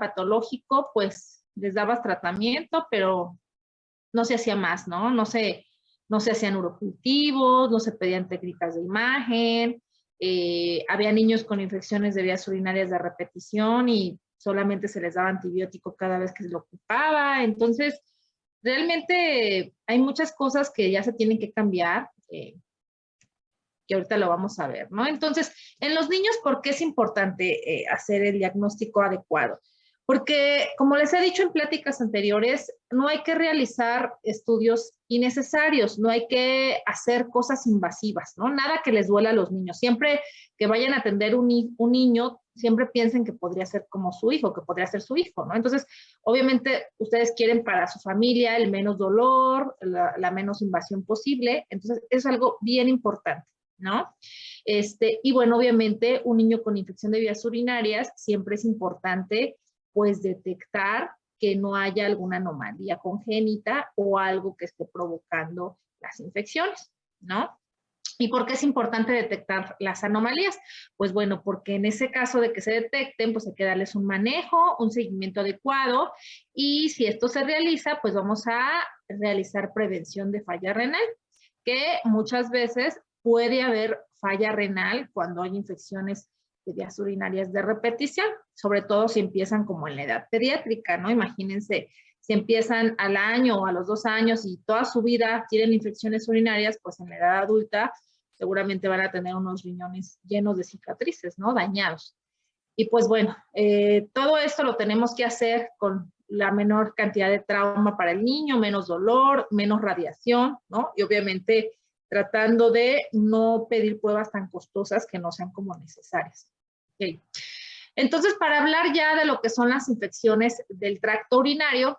patológico, pues les dabas tratamiento, pero no se hacía más, ¿no? No se hacían urocultivos, no se pedían técnicas de imagen, había niños con infecciones de vías urinarias de repetición y solamente se les daba antibiótico cada vez que se lo ocupaba. Entonces, realmente hay muchas cosas que ya se tienen que cambiar, que ahorita lo vamos a ver, ¿no? Entonces, en los niños, ¿por qué es importante hacer el diagnóstico adecuado? Porque, como les he dicho en pláticas anteriores, no hay que realizar estudios innecesarios, no hay que hacer cosas invasivas, ¿no? Nada que les duela a los niños. Siempre que vayan a atender un niño, siempre piensen que podría ser como su hijo, que podría ser su hijo, ¿no? Entonces, obviamente, ustedes quieren para su familia el menos dolor, la menos invasión posible. Entonces, es algo bien importante, ¿no? Y bueno, obviamente, un niño con infección de vías urinarias siempre es importante pues detectar que no haya alguna anomalía congénita o algo que esté provocando las infecciones, ¿no? ¿Y por qué es importante detectar las anomalías? Pues bueno, porque en ese caso de que se detecten, pues hay que darles un manejo, un seguimiento adecuado, y si esto se realiza, pues vamos a realizar prevención de falla renal, que muchas veces puede haber falla renal cuando hay infecciones de vías urinarias de repetición, sobre todo si empiezan como en la edad pediátrica, ¿no? Imagínense, si empiezan al año o a los 2 años y toda su vida tienen infecciones urinarias, pues en la edad adulta seguramente van a tener unos riñones llenos de cicatrices, ¿no? Dañados. Y pues bueno, todo esto lo tenemos que hacer con la menor cantidad de trauma para el niño, menos dolor, menos radiación, ¿no? Y obviamente tratando de no pedir pruebas tan costosas que no sean como necesarias. Okay. Entonces, para hablar ya de lo que son las infecciones del tracto urinario,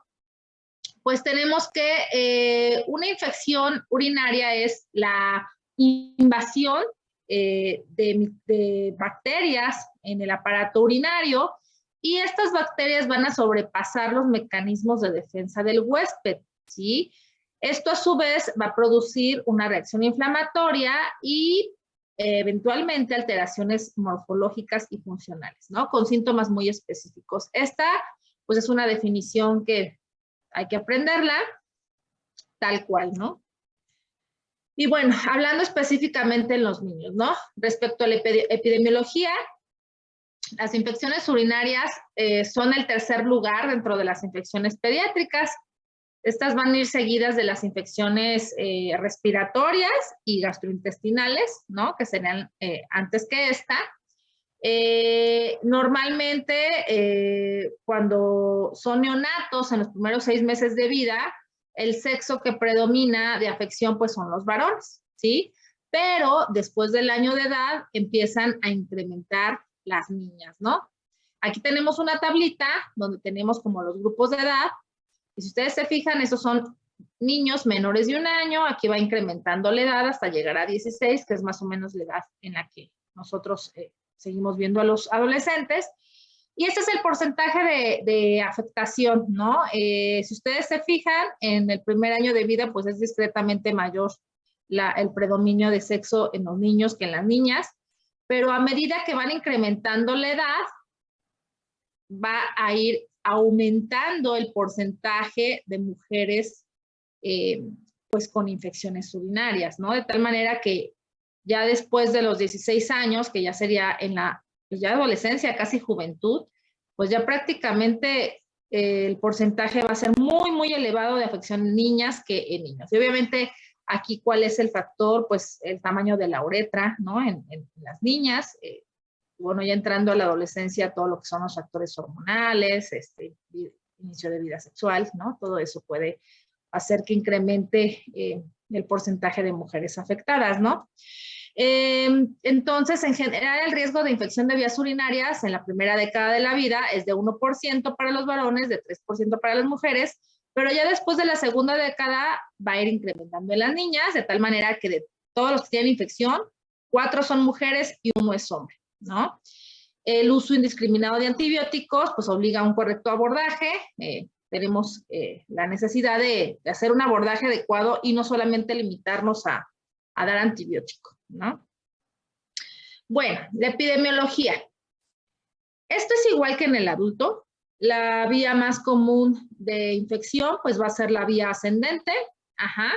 pues tenemos que una infección urinaria es la invasión de bacterias en el aparato urinario, y estas bacterias van a sobrepasar los mecanismos de defensa del huésped, ¿sí? Esto a su vez va a producir una reacción inflamatoria y eventualmente alteraciones morfológicas y funcionales, ¿no? Con síntomas muy específicos. Esta, pues, es una definición que hay que aprenderla tal cual, ¿no? Y bueno, hablando específicamente en los niños, ¿no? Respecto a la epidemiología, las infecciones urinarias son el tercer lugar dentro de las infecciones pediátricas. Estas van a ir seguidas de las infecciones respiratorias y gastrointestinales, ¿no? Que serían antes que esta. Normalmente, cuando son neonatos en los primeros 6 meses de vida, el sexo que predomina de afección pues son los varones, ¿sí? Pero después del año de edad empiezan a incrementar las niñas, ¿no? Aquí tenemos una tablita donde tenemos como los grupos de edad, y si ustedes se fijan, esos son niños menores de 1 año, aquí va incrementando la edad hasta llegar a 16, que es más o menos la edad en la que nosotros seguimos viendo a los adolescentes. Y este es el porcentaje de afectación, ¿no? Si ustedes se fijan, en el primer año de vida, pues es discretamente mayor el predominio de sexo en los niños que en las niñas, pero a medida que van incrementando la edad, va a ir aumentando el porcentaje de mujeres pues con infecciones urinarias, ¿no? De tal manera que ya después de los 16 años, que ya sería en la pues ya adolescencia, casi juventud, pues ya prácticamente el porcentaje va a ser muy, muy elevado de afección en niñas que en niños. Y obviamente aquí, ¿cuál es el factor? Pues el tamaño de la uretra, ¿no? En las niñas, bueno, ya entrando a la adolescencia, todo lo que son los factores hormonales, inicio de vida sexual, ¿no? Todo eso puede hacer que incremente el porcentaje de mujeres afectadas, ¿no? Entonces, en general, el riesgo de infección de vías urinarias en la primera década de la vida es de 1% para los varones, de 3% para las mujeres, pero ya después de la segunda década va a ir incrementando en las niñas, de tal manera que de todos los que tienen infección, 4 son mujeres y 1 es hombre, ¿no? El uso indiscriminado de antibióticos, pues obliga a un correcto abordaje. Tenemos la necesidad de hacer un abordaje adecuado y no solamente limitarnos a dar antibiótico, ¿no? Bueno, la epidemiología. Esto es igual que en el adulto. La vía más común de infección, pues va a ser la vía ascendente. Ajá.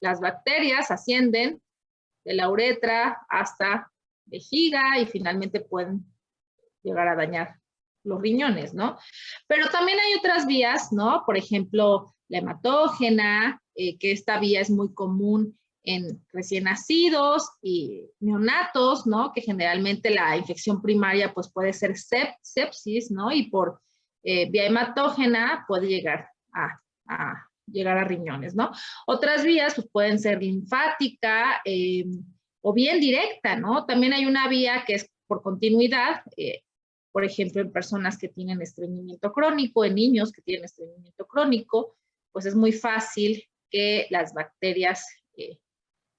Las bacterias ascienden de la uretra hasta vejiga y finalmente pueden llegar a dañar los riñones, ¿no? Pero también hay otras vías, ¿no? Por ejemplo, la hematógena, que esta vía es muy común en recién nacidos y neonatos, ¿no? Que generalmente la infección primaria pues puede ser sepsis, ¿no? Y por vía hematógena puede llegar a riñones, ¿no? Otras vías pues, pueden ser linfática o bien directa, ¿no? También hay una vía que es por continuidad, por ejemplo, en personas que tienen estreñimiento crónico, en niños que tienen estreñimiento crónico, pues es muy fácil que las bacterias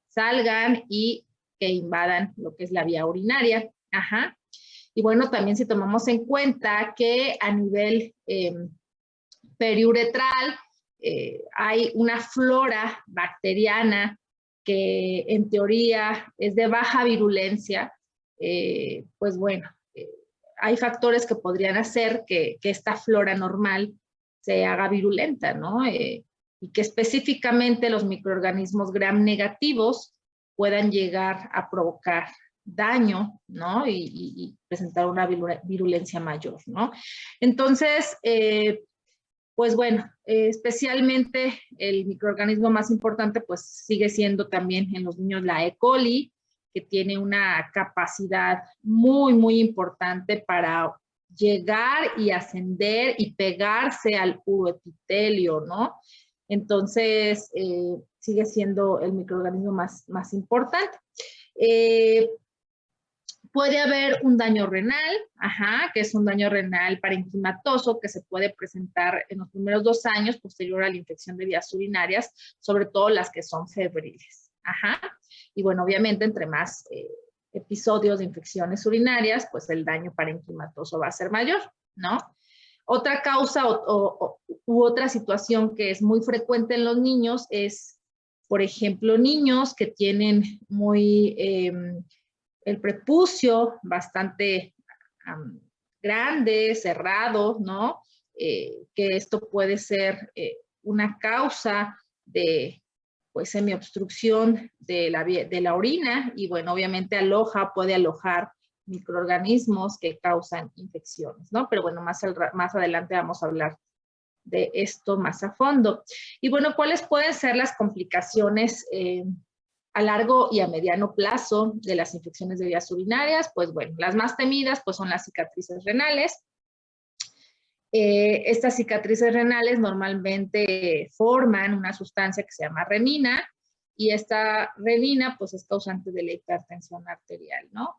salgan y que invadan lo que es la vía urinaria. Ajá. Y bueno, también si tomamos en cuenta que a nivel periuretral hay una flora bacteriana que en teoría es de baja virulencia, pues bueno, hay factores que podrían hacer que esta flora normal se haga virulenta, ¿no? Y que específicamente los microorganismos gram negativos puedan llegar a provocar daño, ¿no? Y presentar una virulencia mayor, ¿no? Entonces, pues bueno, especialmente el microorganismo más importante, pues sigue siendo también en los niños la E. coli, que tiene una capacidad muy, muy importante para llegar y ascender y pegarse al uroepitelio, ¿no? Entonces, sigue siendo el microorganismo más importante. Puede haber un daño renal, ajá, que es un daño renal parenquimatoso que se puede presentar en los primeros 2 años posterior a la infección de vías urinarias, sobre todo las que son febriles. Ajá. Y bueno, obviamente, entre más episodios de infecciones urinarias, pues el daño parenquimatoso va a ser mayor, ¿no? Otra causa u otra situación que es muy frecuente en los niños es, por ejemplo, niños que tienen muy el prepucio bastante grande, cerrado, ¿no? Que esto puede ser una causa de pues semiobstrucción de la orina y bueno, obviamente puede alojar microorganismos que causan infecciones, ¿no? Pero bueno, más adelante vamos a hablar de esto más a fondo. Y bueno, ¿cuáles pueden ser las complicaciones a largo y a mediano plazo de las infecciones de vías urinarias? Pues bueno, las más temidas pues son las cicatrices renales. Estas cicatrices renales normalmente forman una sustancia que se llama renina y esta renina pues es causante de la hipertensión arterial, ¿no?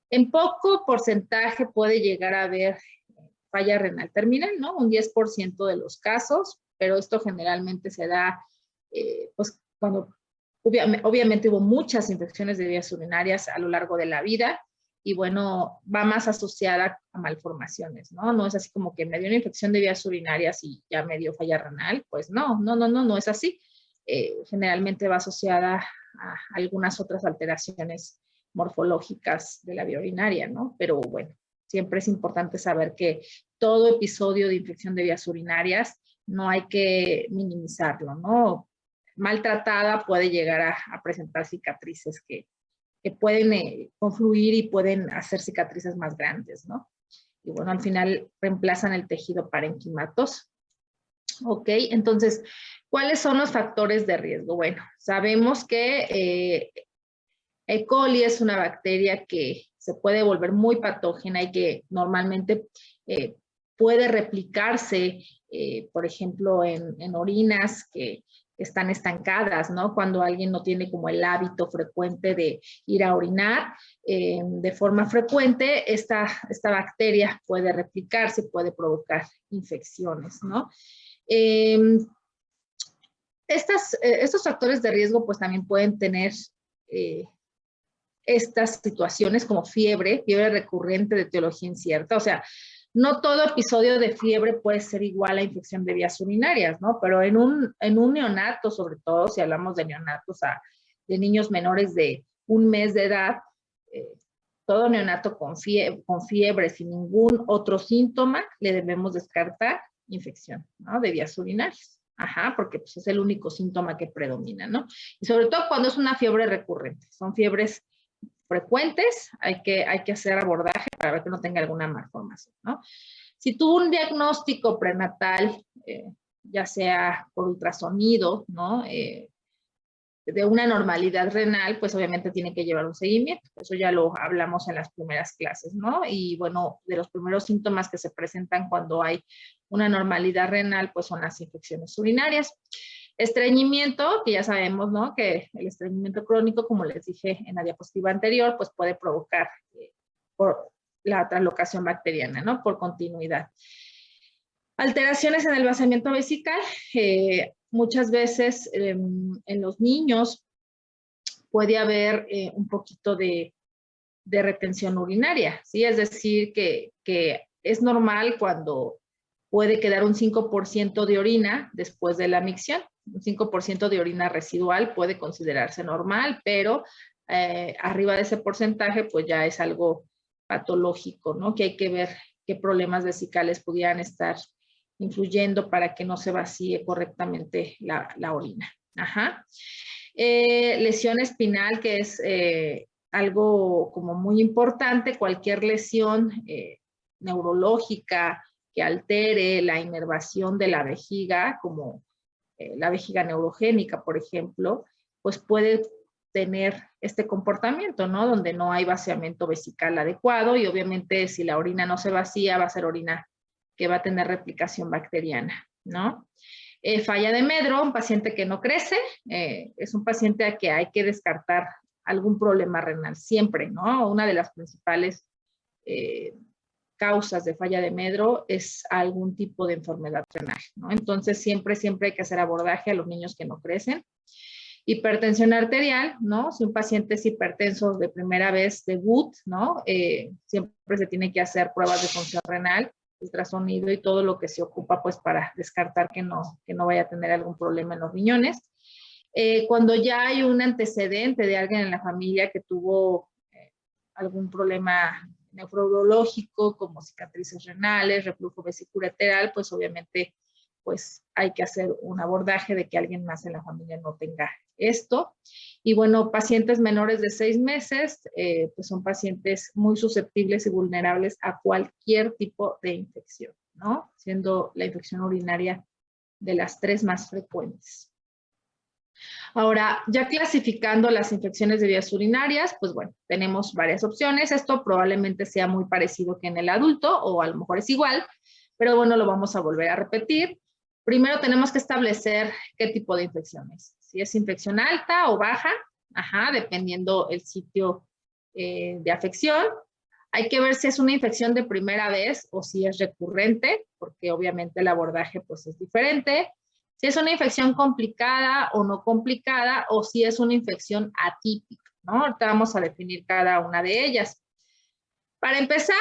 En poco porcentaje puede llegar a haber falla renal terminal, ¿no? Un 10% de los casos, pero esto generalmente se da pues cuando obviamente hubo muchas infecciones de vías urinarias a lo largo de la vida y bueno, va más asociada a malformaciones, ¿no? No es así como que me dio una infección de vías urinarias y ya me dio falla renal, pues no es así. Generalmente va asociada a algunas otras alteraciones morfológicas de la vía urinaria, ¿no? Pero bueno, siempre es importante saber que todo episodio de infección de vías urinarias no hay que minimizarlo, ¿no? Maltratada puede llegar a presentar cicatrices que pueden confluir y pueden hacer cicatrices más grandes, ¿no? Y bueno, al final reemplazan el tejido parenquimatoso. Ok, entonces, ¿cuáles son los factores de riesgo? Bueno, sabemos que E. coli es una bacteria que se puede volver muy patógena y que normalmente puede replicarse, por ejemplo, en orinas que están estancadas, ¿no? Cuando alguien no tiene como el hábito frecuente de ir a orinar de forma frecuente, esta bacteria puede replicarse, puede provocar infecciones, ¿no? Estos factores de riesgo pues también pueden tener estas situaciones como fiebre recurrente de etiología incierta, o sea, no todo episodio de fiebre puede ser igual a infección de vías urinarias, ¿no? Pero en un neonato, sobre todo si hablamos de neonatos de niños menores de 1 mes de edad, Todo neonato con fiebre sin ningún otro síntoma, le debemos descartar infección, ¿no? De vías urinarias. Ajá, porque pues, es el único síntoma que predomina, ¿no? Y sobre todo cuando es una fiebre recurrente. Son fiebres frecuentes, hay que hacer abordaje para ver que no tenga alguna malformación, ¿no? Si tuvo un diagnóstico prenatal, ya sea por ultrasonido, ¿no? De una normalidad renal, pues obviamente tiene que llevar un seguimiento. Eso ya lo hablamos en las primeras clases, ¿no? Y bueno, de los primeros síntomas que se presentan cuando hay una normalidad renal, pues son las infecciones urinarias. Estreñimiento, que ya sabemos, ¿no? Que el estreñimiento crónico, como les dije en la diapositiva anterior, pues puede provocar por la translocación bacteriana, ¿no? Por continuidad. Alteraciones en el vaciamiento vesical, muchas veces en los niños puede haber un poquito de retención urinaria, ¿sí? Es decir, que es normal cuando puede quedar un 5% de orina después de la micción. Un 5% de orina residual puede considerarse normal, pero arriba de ese porcentaje pues ya es algo patológico, ¿no? Que hay que ver qué problemas vesicales pudieran estar influyendo para que no se vacíe correctamente la orina. Ajá. Lesión espinal, que es algo como muy importante, cualquier lesión neurológica que altere la inervación de la vejiga, como la vejiga neurogénica, por ejemplo, pues puede tener este comportamiento, ¿no? Donde no hay vaciamiento vesical adecuado y obviamente si la orina no se vacía, va a ser orina que va a tener replicación bacteriana, ¿no? Falla de Medro, un paciente que no crece, es un paciente a que hay que descartar algún problema renal siempre, ¿no? Una de las principales causas de falla de Medro es algún tipo de enfermedad renal, ¿no? Entonces siempre hay que hacer abordaje a los niños que no crecen. Hipertensión arterial, ¿no? Si un paciente es hipertenso de primera vez, debut, ¿no? Siempre se tiene que hacer pruebas de función renal, ultrasonido y todo lo que se ocupa pues para descartar que no vaya a tener algún problema en los riñones. Cuando ya hay un antecedente de alguien en la familia que tuvo algún problema nefrológico como cicatrices renales, reflujo vesicoureteral, pues obviamente pues hay que hacer un abordaje de que alguien más en la familia no tenga esto. Y bueno, pacientes menores de 6 meses, pues son pacientes muy susceptibles y vulnerables a cualquier tipo de infección, ¿no? Siendo la infección urinaria de las 3 más frecuentes. Ahora, ya clasificando las infecciones de vías urinarias, pues bueno, tenemos varias opciones. Esto probablemente sea muy parecido que en el adulto, o a lo mejor es igual, pero bueno, lo vamos a volver a repetir. Primero tenemos que establecer qué tipo de infección es. Si es infección alta o baja, ajá, dependiendo el sitio de afección. Hay que ver si es una infección de primera vez o si es recurrente, porque obviamente el abordaje pues es diferente. Si es una infección complicada o no complicada, o si es una infección atípica, ¿no? Ahorita vamos a definir cada una de ellas. Para empezar,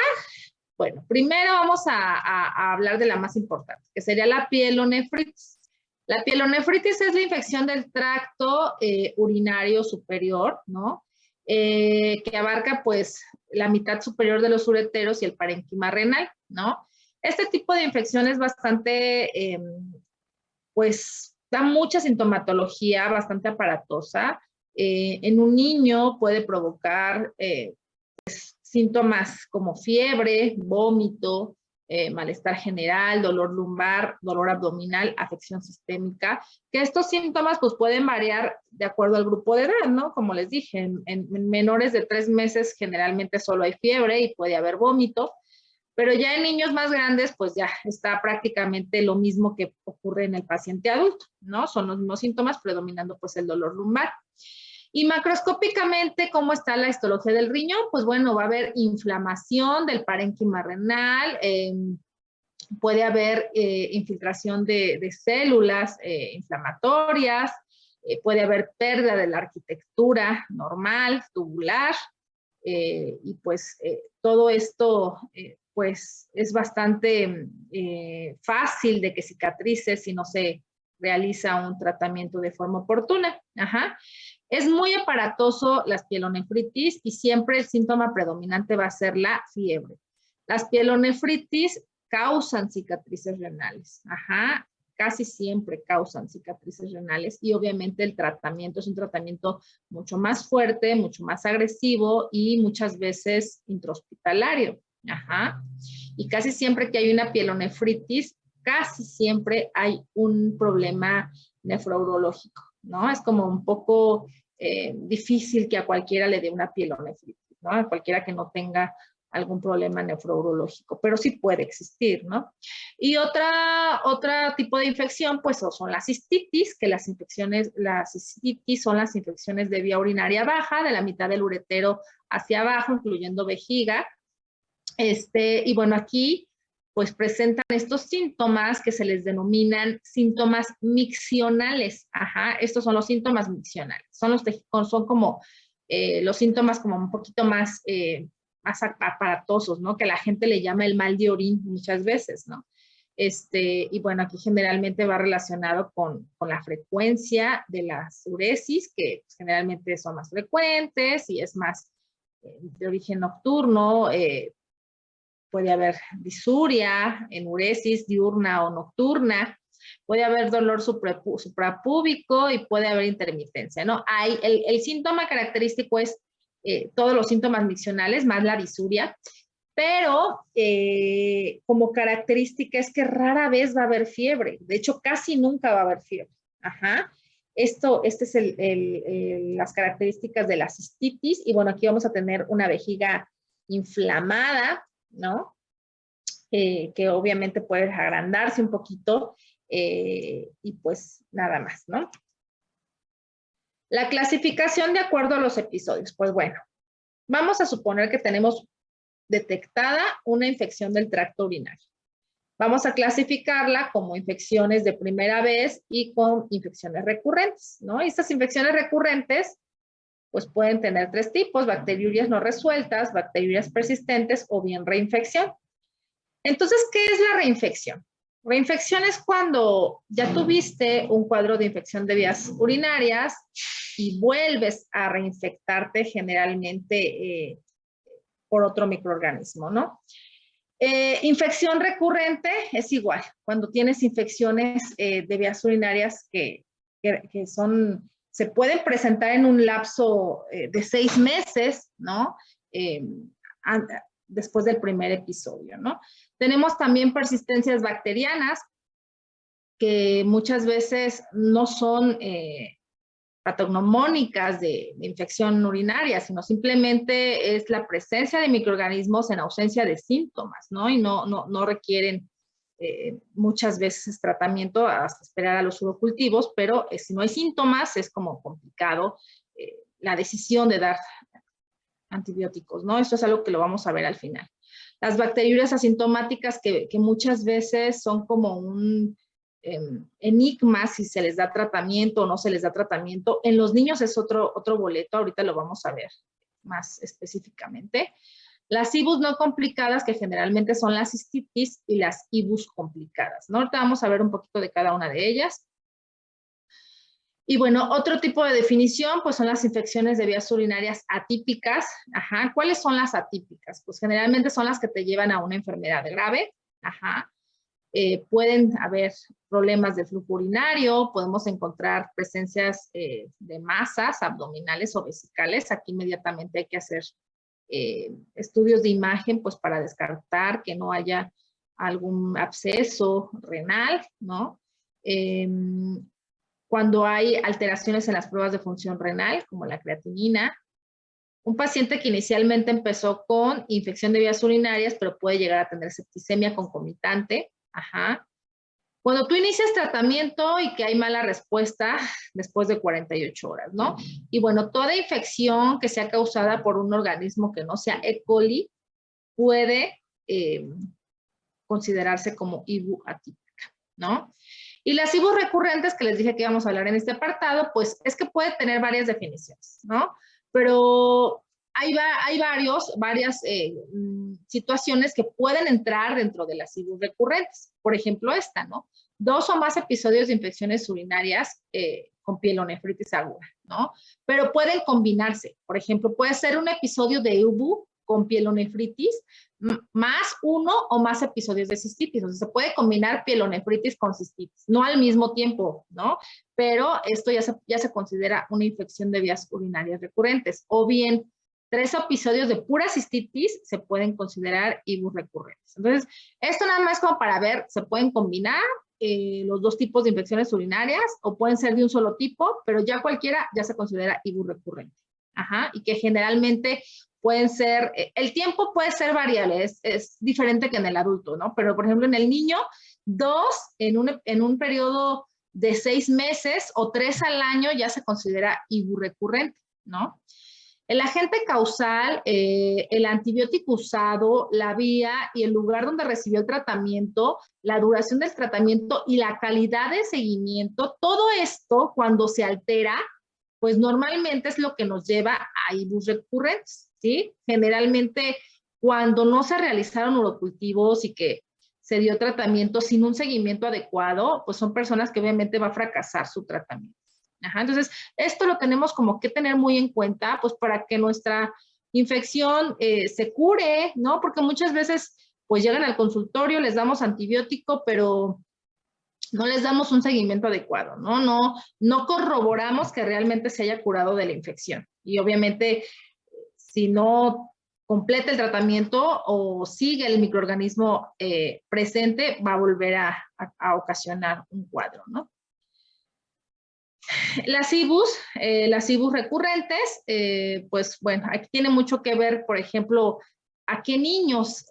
bueno, primero vamos a hablar de la más importante, que sería la pielonefritis. La pielonefritis es la infección del tracto urinario superior, ¿no? Que abarca pues la mitad superior de los ureteros y el parénquima renal, ¿no? Este tipo de infección es bastante, pues, da mucha sintomatología, bastante aparatosa. En un niño puede provocar síntomas como fiebre, vómito, malestar general, dolor lumbar, dolor abdominal, afección sistémica, que estos síntomas pues pueden variar de acuerdo al grupo de edad, ¿no? Como les dije, en menores de 3 meses generalmente solo hay fiebre y puede haber vómito, pero ya en niños más grandes pues ya está prácticamente lo mismo que ocurre en el paciente adulto, ¿no? Son los mismos síntomas predominando pues el dolor lumbar. Y macroscópicamente, ¿cómo está la histología del riñón? Pues bueno, va a haber inflamación del parénquima renal, puede haber infiltración de células inflamatorias, puede haber pérdida de la arquitectura normal, tubular, y pues todo esto pues es bastante fácil de que cicatrice si no se realiza un tratamiento de forma oportuna. Ajá. Es muy aparatoso las pielonefritis y siempre el síntoma predominante va a ser la fiebre. Las pielonefritis causan cicatrices renales. Ajá, casi siempre causan cicatrices renales y obviamente el tratamiento es un tratamiento mucho más fuerte, mucho más agresivo y muchas veces intrahospitalario. Ajá. Y casi siempre que hay una pielonefritis, casi siempre hay un problema nefrourológico, ¿no? Es como un poco difícil que a cualquiera le dé una pielonefritis, ¿no? A cualquiera que no tenga algún problema nefrourológico, pero sí puede existir, ¿no? Y otro tipo de infección, pues son las cistitis, que las cistitis son las infecciones de vía urinaria baja, de la mitad del uretero hacia abajo, incluyendo vejiga. Y bueno, aquí pues presentan estos síntomas que se les denominan síntomas miccionales. Ajá, estos son los síntomas miccionales. Son como los síntomas como un poquito más aparatosos, ¿no? Que la gente le llama el mal de orín muchas veces, ¿no? Y bueno, aquí generalmente va relacionado con la frecuencia de las uresis, que generalmente son más frecuentes y es más de origen nocturno. Puede haber disuria, enuresis diurna o nocturna, puede haber dolor suprapúbico y puede haber intermitencia, ¿no? El síntoma característico es todos los síntomas miccionales, más la disuria, pero como característica es que rara vez va a haber fiebre. De hecho, casi nunca va a haber fiebre. Ajá. Este es las características de la cistitis. Y bueno, aquí vamos a tener una vejiga inflamada, ¿no? Que obviamente puede agrandarse un poquito y pues nada más, ¿no? La clasificación de acuerdo a los episodios. Pues bueno, vamos a suponer que tenemos detectada una infección del tracto urinario. Vamos a clasificarla como infecciones de primera vez y con infecciones recurrentes, ¿no? Y estas infecciones recurrentes pues pueden tener 3 tipos: bacteriurias no resueltas, bacteriurias persistentes o bien reinfección. Entonces, ¿qué es la reinfección? Reinfección es cuando ya tuviste un cuadro de infección de vías urinarias y vuelves a reinfectarte generalmente por otro microorganismo, ¿no? Infección recurrente es igual, cuando tienes infecciones de vías urinarias que se pueden presentar en un lapso de 6 meses, ¿no? Después del primer episodio, ¿no? Tenemos también persistencias bacterianas que muchas veces no son patognomónicas de infección urinaria, sino simplemente es la presencia de microorganismos en ausencia de síntomas, ¿no? Y no requieren muchas veces tratamiento hasta esperar a los urocultivos, pero si no hay síntomas es como complicado la decisión de dar antibióticos, ¿no? Esto es algo que lo vamos a ver al final. Las bacteriurias asintomáticas que muchas veces son como un enigma si se les da tratamiento o no se les da tratamiento. En los niños es otro boleto, ahorita lo vamos a ver más específicamente. Las IBUs no complicadas, que generalmente son las cistitis, y las IBUs complicadas, ¿no? Ahorita vamos a ver un poquito de cada una de ellas. Y bueno, otro tipo de definición, pues son las infecciones de vías urinarias atípicas. Ajá. ¿Cuáles son las atípicas? Pues generalmente son las que te llevan a una enfermedad grave. Ajá. Pueden haber problemas de flujo urinario, podemos encontrar presencias de masas abdominales o vesicales. Aquí inmediatamente hay que hacer estudios de imagen, pues para descartar que no haya algún absceso renal, ¿no? Cuando hay alteraciones en las pruebas de función renal, como la creatinina. Un paciente que inicialmente empezó con infección de vías urinarias, pero puede llegar a tener septicemia concomitante. Ajá. Cuando tú inicias tratamiento y que hay mala respuesta después de 48 horas, ¿no? Y bueno, toda infección que sea causada por un organismo que no sea E. coli puede considerarse como IBU atípica, ¿no? Y las IBUs recurrentes, que les dije que íbamos a hablar en este apartado, pues es que puede tener varias definiciones, ¿no? Pero hay varias situaciones que pueden entrar dentro de las IBUs recurrentes. Por ejemplo, esta, ¿no? 2 o más episodios de infecciones urinarias con pielonefritis aguda, ¿no? Pero pueden combinarse. Por ejemplo, puede ser un episodio de EUBU con pielonefritis más 1 o más episodios de cistitis. O sea, se puede combinar pielonefritis con cistitis, no al mismo tiempo, ¿no? Pero esto ya se considera una infección de vías urinarias recurrentes. O bien, 3 episodios de pura cistitis se pueden considerar IBUs recurrentes. Entonces, esto nada más como para ver, se pueden combinar los 2 tipos de infecciones urinarias o pueden ser de un solo tipo, pero ya cualquiera ya se considera IBU recurrente. Ajá, y que generalmente pueden ser, el tiempo puede ser variable, es diferente que en el adulto, ¿no? Pero, por ejemplo, en el niño, 2 en un periodo de 6 meses o 3 al año ya se considera IBU recurrente, ¿no? El agente causal, el antibiótico usado, la vía y el lugar donde recibió el tratamiento, la duración del tratamiento y la calidad de seguimiento, todo esto cuando se altera, pues normalmente es lo que nos lleva a IBUs recurrentes, ¿sí? Generalmente cuando no se realizaron urocultivos y que se dio tratamiento sin un seguimiento adecuado, pues son personas que obviamente va a fracasar su tratamiento. Ajá, entonces, esto lo tenemos como que tener muy en cuenta, pues para que nuestra infección se cure, ¿no? Porque muchas veces, pues llegan al consultorio, les damos antibiótico, pero no les damos un seguimiento adecuado, ¿no? No corroboramos que realmente se haya curado de la infección. Y obviamente, si no completa el tratamiento o sigue el microorganismo presente, va a volver a ocasionar un cuadro, ¿no? Las IBUs recurrentes, pues bueno, aquí tiene mucho que ver, por ejemplo, a qué niños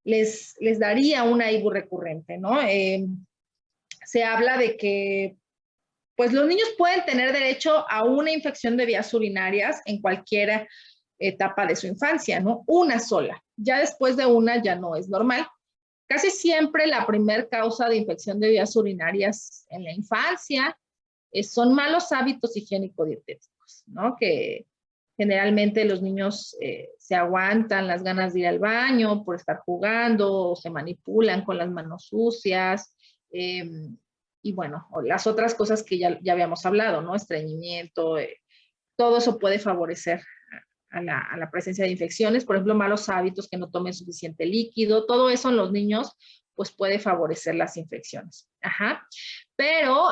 les daría una IBU recurrente, ¿no? Se habla de que pues los niños pueden tener derecho a una infección de vías urinarias en cualquier etapa de su infancia, ¿no? Una sola. Ya después de una ya no es normal. Casi siempre la primer causa de infección de vías urinarias en la infancia son malos hábitos higiénico-dietéticos, ¿no? Que generalmente los niños se aguantan las ganas de ir al baño por estar jugando, o se manipulan con las manos sucias, y bueno, las otras cosas que ya habíamos hablado, ¿no? Estreñimiento, todo eso puede favorecer a la presencia de infecciones, por ejemplo, malos hábitos, que no tomen suficiente líquido, todo eso en los niños pues puede favorecer las infecciones. Ajá. Pero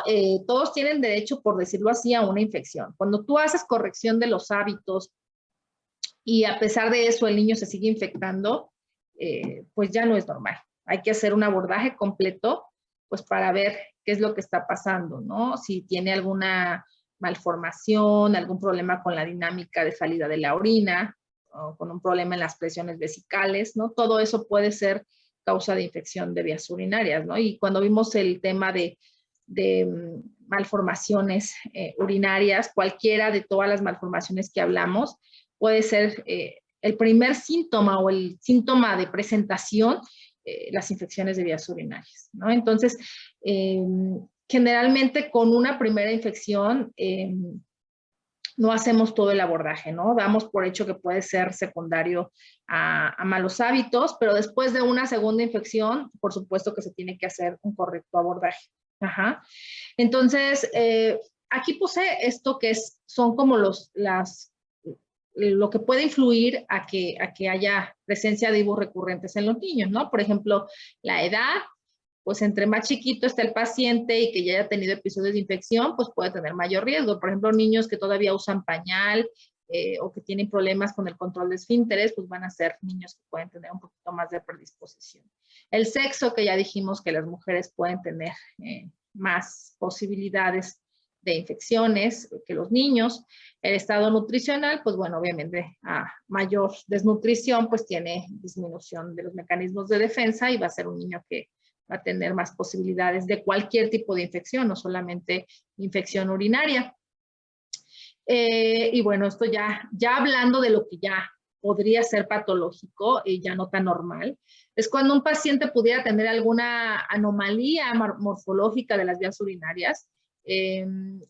todos tienen derecho, por decirlo así, a una infección. Cuando tú haces corrección de los hábitos y a pesar de eso el niño se sigue infectando, pues ya no es normal. Hay que hacer un abordaje completo, pues para ver qué es lo que está pasando, ¿no? Si tiene alguna malformación, algún problema con la dinámica de salida de la orina, o con un problema en las presiones vesicales, ¿no? Todo eso puede ser causa de infección de vías urinarias, ¿no? Y cuando vimos el tema de malformaciones urinarias, cualquiera de todas las malformaciones que hablamos, puede ser el primer síntoma o el síntoma de presentación, las infecciones de vías urinarias, ¿no? Entonces, generalmente con una primera infección no hacemos todo el abordaje, ¿no? Damos por hecho que puede ser secundario a malos hábitos, pero después de una segunda infección, por supuesto que se tiene que hacer un correcto abordaje. Ajá. Entonces, aquí puse esto que son como lo que puede influir a que haya presencia de IBUs recurrentes en los niños, ¿no? Por ejemplo, la edad, pues entre más chiquito está el paciente y que ya haya tenido episodios de infección, pues puede tener mayor riesgo. Por ejemplo, niños que todavía usan pañal o que tienen problemas con el control de esfínteres, pues van a ser niños que pueden tener un poquito más de predisposición. El sexo, que ya dijimos que las mujeres pueden tener más posibilidades de infecciones que los niños. El estado nutricional, pues bueno, obviamente a mayor desnutrición, pues tiene disminución de los mecanismos de defensa y va a ser un niño que va a tener más posibilidades de cualquier tipo de infección, no solamente infección urinaria. Y bueno, esto ya hablando de lo que ya podría ser patológico y ya no tan normal, es cuando un paciente pudiera tener alguna anomalía morfológica de las vías urinarias,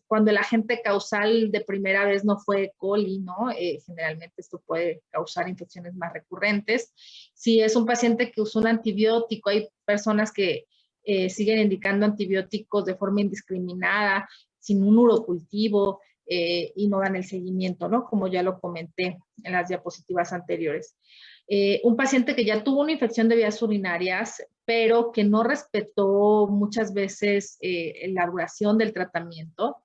cuando el agente causal de primera vez no fue E. coli, ¿no? Generalmente esto puede causar infecciones más recurrentes. Si es un paciente que usó un antibiótico, hay personas que siguen indicando antibióticos de forma indiscriminada, sin un urocultivo, y no dan el seguimiento, ¿no? Como ya lo comenté en las diapositivas anteriores. Un paciente que ya tuvo una infección de vías urinarias, pero que no respetó muchas veces la duración del tratamiento.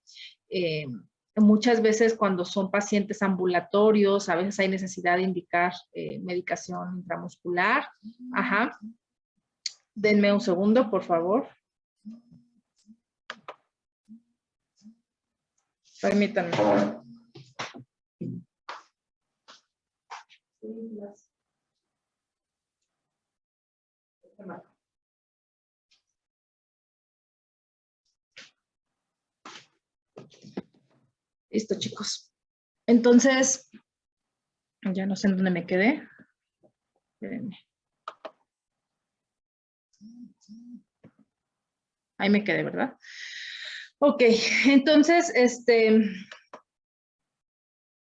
Muchas veces cuando son pacientes ambulatorios, a veces hay necesidad de indicar medicación intramuscular. Ajá. Denme un segundo, por favor. Permítanme. Listo, chicos. Entonces, ya no sé en dónde me quedé. Espérenme. Ahí me quedé, ¿verdad? Ok, entonces,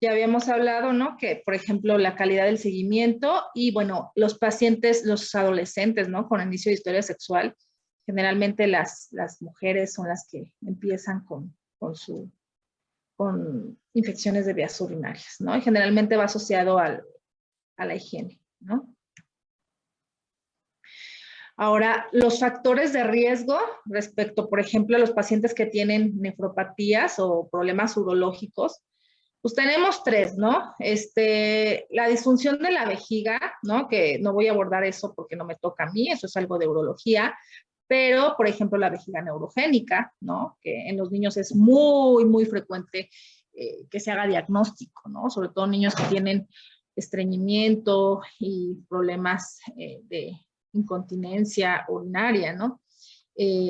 ya habíamos hablado, ¿no? Que, por ejemplo, la calidad del seguimiento y, bueno, los pacientes, los adolescentes, ¿no? Con inicio de historia sexual, generalmente las mujeres son las que empiezan con infecciones de vías urinarias, ¿no? Y generalmente va asociado a la higiene, ¿no? Ahora, los factores de riesgo respecto, por ejemplo, a los pacientes que tienen nefropatías o problemas urológicos, pues tenemos 3, ¿no? La disfunción de la vejiga, ¿no? Que no voy a abordar eso porque no me toca a mí, eso es algo de urología, pero, por ejemplo, la vejiga neurogénica, ¿no? Que en los niños es muy, muy frecuente que se haga diagnóstico, ¿no? Sobre todo niños que tienen estreñimiento y problemas de incontinencia urinaria, ¿no?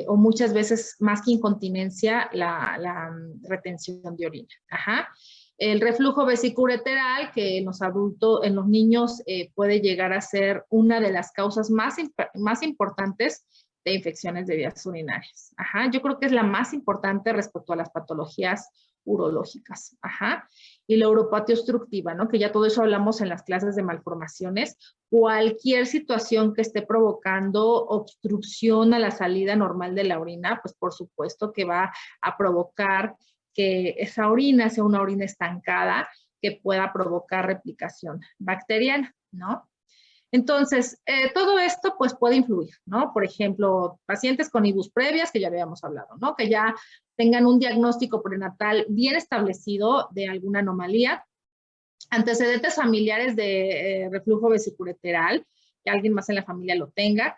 O muchas veces, más que incontinencia, la retención de orina. Ajá. El reflujo vesicoureteral, que en los adultos, en los niños, puede llegar a ser una de las causas más importantes de infecciones de vías urinarias. Ajá. Yo creo que es la más importante respecto a las patologías urológicas. Ajá. Y la uropatía obstructiva, ¿no? Que ya todo eso hablamos en las clases de malformaciones. Cualquier situación que esté provocando obstrucción a la salida normal de la orina, pues por supuesto que va a provocar que esa orina sea una orina estancada que pueda provocar replicación bacteriana, ¿no? Entonces, todo esto pues puede influir, ¿no? Por ejemplo, pacientes con IBUS previas, que ya habíamos hablado, ¿no? Que ya tengan un diagnóstico prenatal bien establecido de alguna anomalía, antecedentes familiares de reflujo vesicoureteral, que alguien más en la familia lo tenga,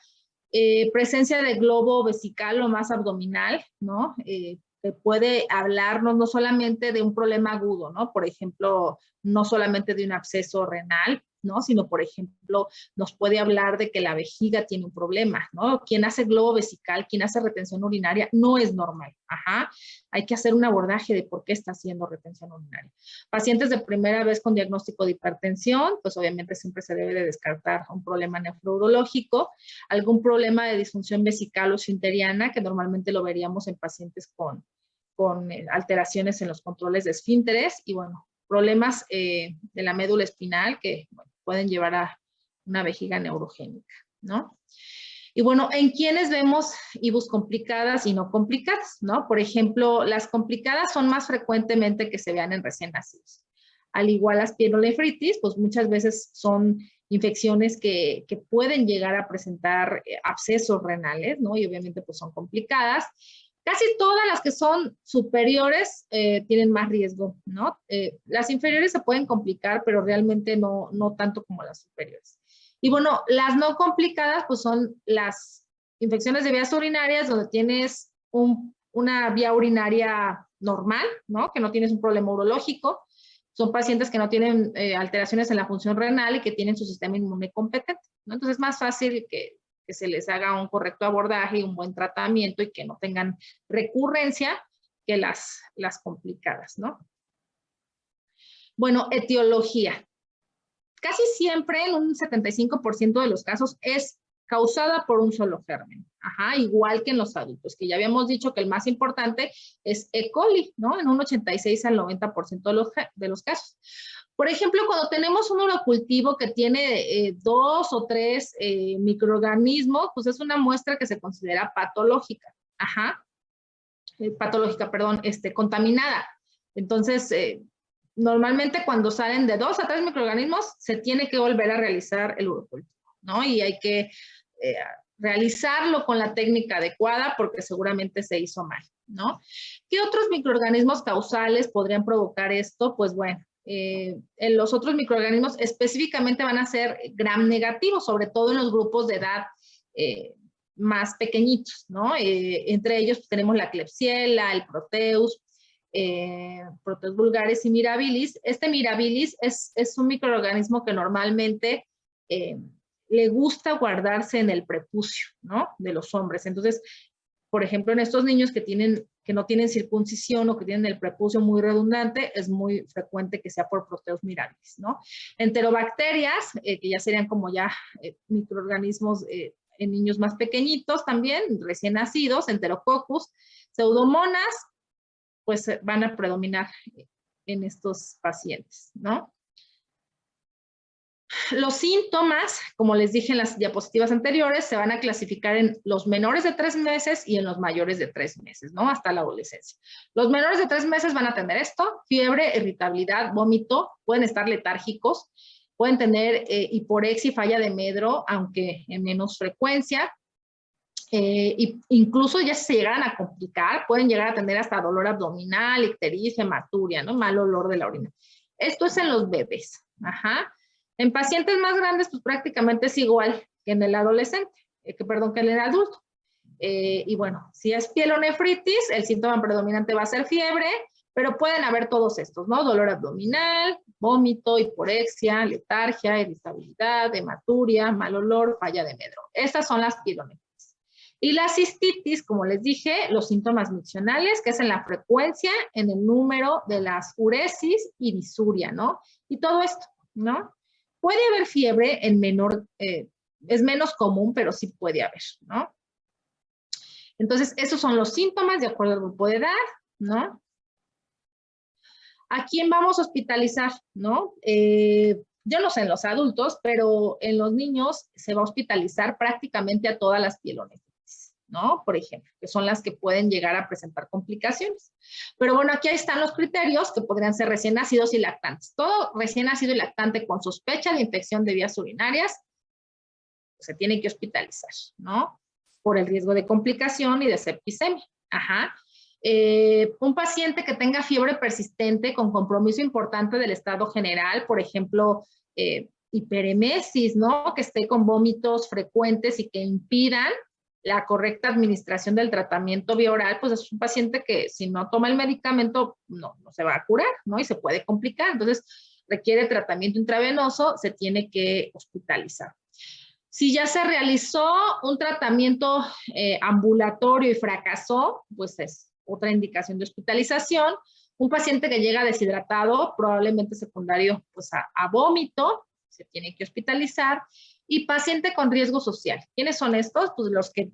presencia de globo vesical o más abdominal, ¿no? Que puede hablarnos no solamente de un problema agudo, ¿no? Por ejemplo, no solamente de un absceso renal, ¿no? Sino, por ejemplo, nos puede hablar de que la vejiga tiene un problema, ¿no? Quien hace globo vesical, quien hace retención urinaria, no es normal. Ajá. Hay que hacer un abordaje de por qué está haciendo retención urinaria. Pacientes de primera vez con diagnóstico de hipertensión, pues obviamente siempre se debe de descartar un problema nefrourológico, algún problema de disfunción vesical o esfinteriana, que normalmente lo veríamos en pacientes con alteraciones en los controles de esfínteres, y bueno, problemas de la médula espinal que bueno, pueden llevar a una vejiga neurogénica, ¿no? Y bueno, ¿en quiénes vemos IBUS complicadas y no complicadas, no? Por ejemplo, las complicadas son más frecuentemente que se vean en recién nacidos. Al igual las pielonefritis, pues muchas veces son infecciones que pueden llegar a presentar abscesos renales, ¿no? Y obviamente pues son complicadas. Casi todas las que son superiores tienen más riesgo, ¿no? Las inferiores se pueden complicar, pero realmente no tanto como las superiores. Y bueno, las no complicadas pues son las infecciones de vías urinarias donde tienes una vía urinaria normal, ¿no? Que no tienes un problema urológico. Son pacientes que no tienen alteraciones en la función renal y que tienen su sistema inmune competente, ¿no? Entonces es más fácil que se les haga un correcto abordaje y un buen tratamiento y que no tengan recurrencia que las complicadas, ¿no? Bueno, etiología. Casi siempre, en un 75% de los casos, es causada por un solo germen. Ajá, igual que en los adultos, que ya habíamos dicho que el más importante es E. coli, ¿no? En un 86 al 90% de los casos. Por ejemplo, cuando tenemos un urocultivo que tiene 2 o 3 microorganismos, pues es una muestra que se considera patológica. Ajá. Patológica, perdón, contaminada. Entonces, normalmente cuando salen de 2 a 3 microorganismos, se tiene que volver a realizar el urocultivo, ¿no? Y hay que realizarlo con la técnica adecuada porque seguramente se hizo mal, ¿no? ¿Qué otros microorganismos causales podrían provocar esto? Pues bueno, en los otros microorganismos específicamente van a ser gram negativos, sobre todo en los grupos de edad más pequeñitos, ¿no? Entre ellos pues, tenemos la Klebsiella, el Proteus, Proteus vulgaris y Mirabilis. Este Mirabilis es un microorganismo que normalmente le gusta guardarse en el prepucio, ¿no? De los hombres. Entonces, por ejemplo, en estos niños que no tienen circuncisión o que tienen el prepucio muy redundante, es muy frecuente que sea por Proteus mirabilis, ¿no? Enterobacterias, que ya serían como ya microorganismos en niños más pequeñitos también, recién nacidos, Enterococcus, Pseudomonas, pues van a predominar en estos pacientes, ¿no? Los síntomas, como les dije en las diapositivas anteriores, se van a clasificar en los menores de 3 meses y en los mayores de 3 meses, ¿no? Hasta la adolescencia. Los menores de 3 meses van a tener esto, fiebre, irritabilidad, vómito, pueden estar letárgicos, pueden tener hiporexia y falla de medro, aunque en menos frecuencia. Incluso ya si se llegaran a complicar, pueden llegar a tener hasta dolor abdominal, ictericia, hematuria, ¿no? Mal olor de la orina. Esto es en los bebés. Ajá. En pacientes más grandes, pues prácticamente es igual que en el adolescente, que en el adulto. Y bueno, si es pielonefritis, el síntoma predominante va a ser fiebre, pero pueden haber todos estos, ¿no? Dolor abdominal, vómito, hiporexia, letargia, irritabilidad, hematuria, mal olor, falla de medro. Estas son las pielonefritis. Y la cistitis, como les dije, los síntomas miccionales, que es en la frecuencia, en el número de las uresis y disuria, ¿no? Y todo esto, ¿no? Puede haber fiebre en menor, es menos común, pero sí puede haber, ¿no? Entonces, esos son los síntomas de acuerdo al grupo de edad, ¿no? ¿A quién vamos a hospitalizar, no? Yo no sé en los adultos, pero en los niños se va a hospitalizar prácticamente a todas las pielonefritis, ¿no? Por ejemplo, que son las que pueden llegar a presentar complicaciones. Pero bueno, aquí están los criterios que podrían ser recién nacidos y lactantes. Todo recién nacido y lactante con sospecha de infección de vías urinarias se tiene que hospitalizar, ¿no? Por el riesgo de complicación y de septicemia. Ajá. Un paciente que tenga fiebre persistente con compromiso importante del estado general, por ejemplo, hiperemesis, ¿no? Que esté con vómitos frecuentes y que impidan la correcta administración del tratamiento vía oral, pues es un paciente que si no toma el medicamento no se va a curar, ¿no? Y se puede complicar. Entonces, requiere tratamiento intravenoso, se tiene que hospitalizar. Si ya se realizó un tratamiento ambulatorio y fracasó, pues es otra indicación de hospitalización. Un paciente que llega deshidratado, probablemente secundario pues a vómito, se tiene que hospitalizar. Y paciente con riesgo social. ¿Quiénes son estos? Pues los que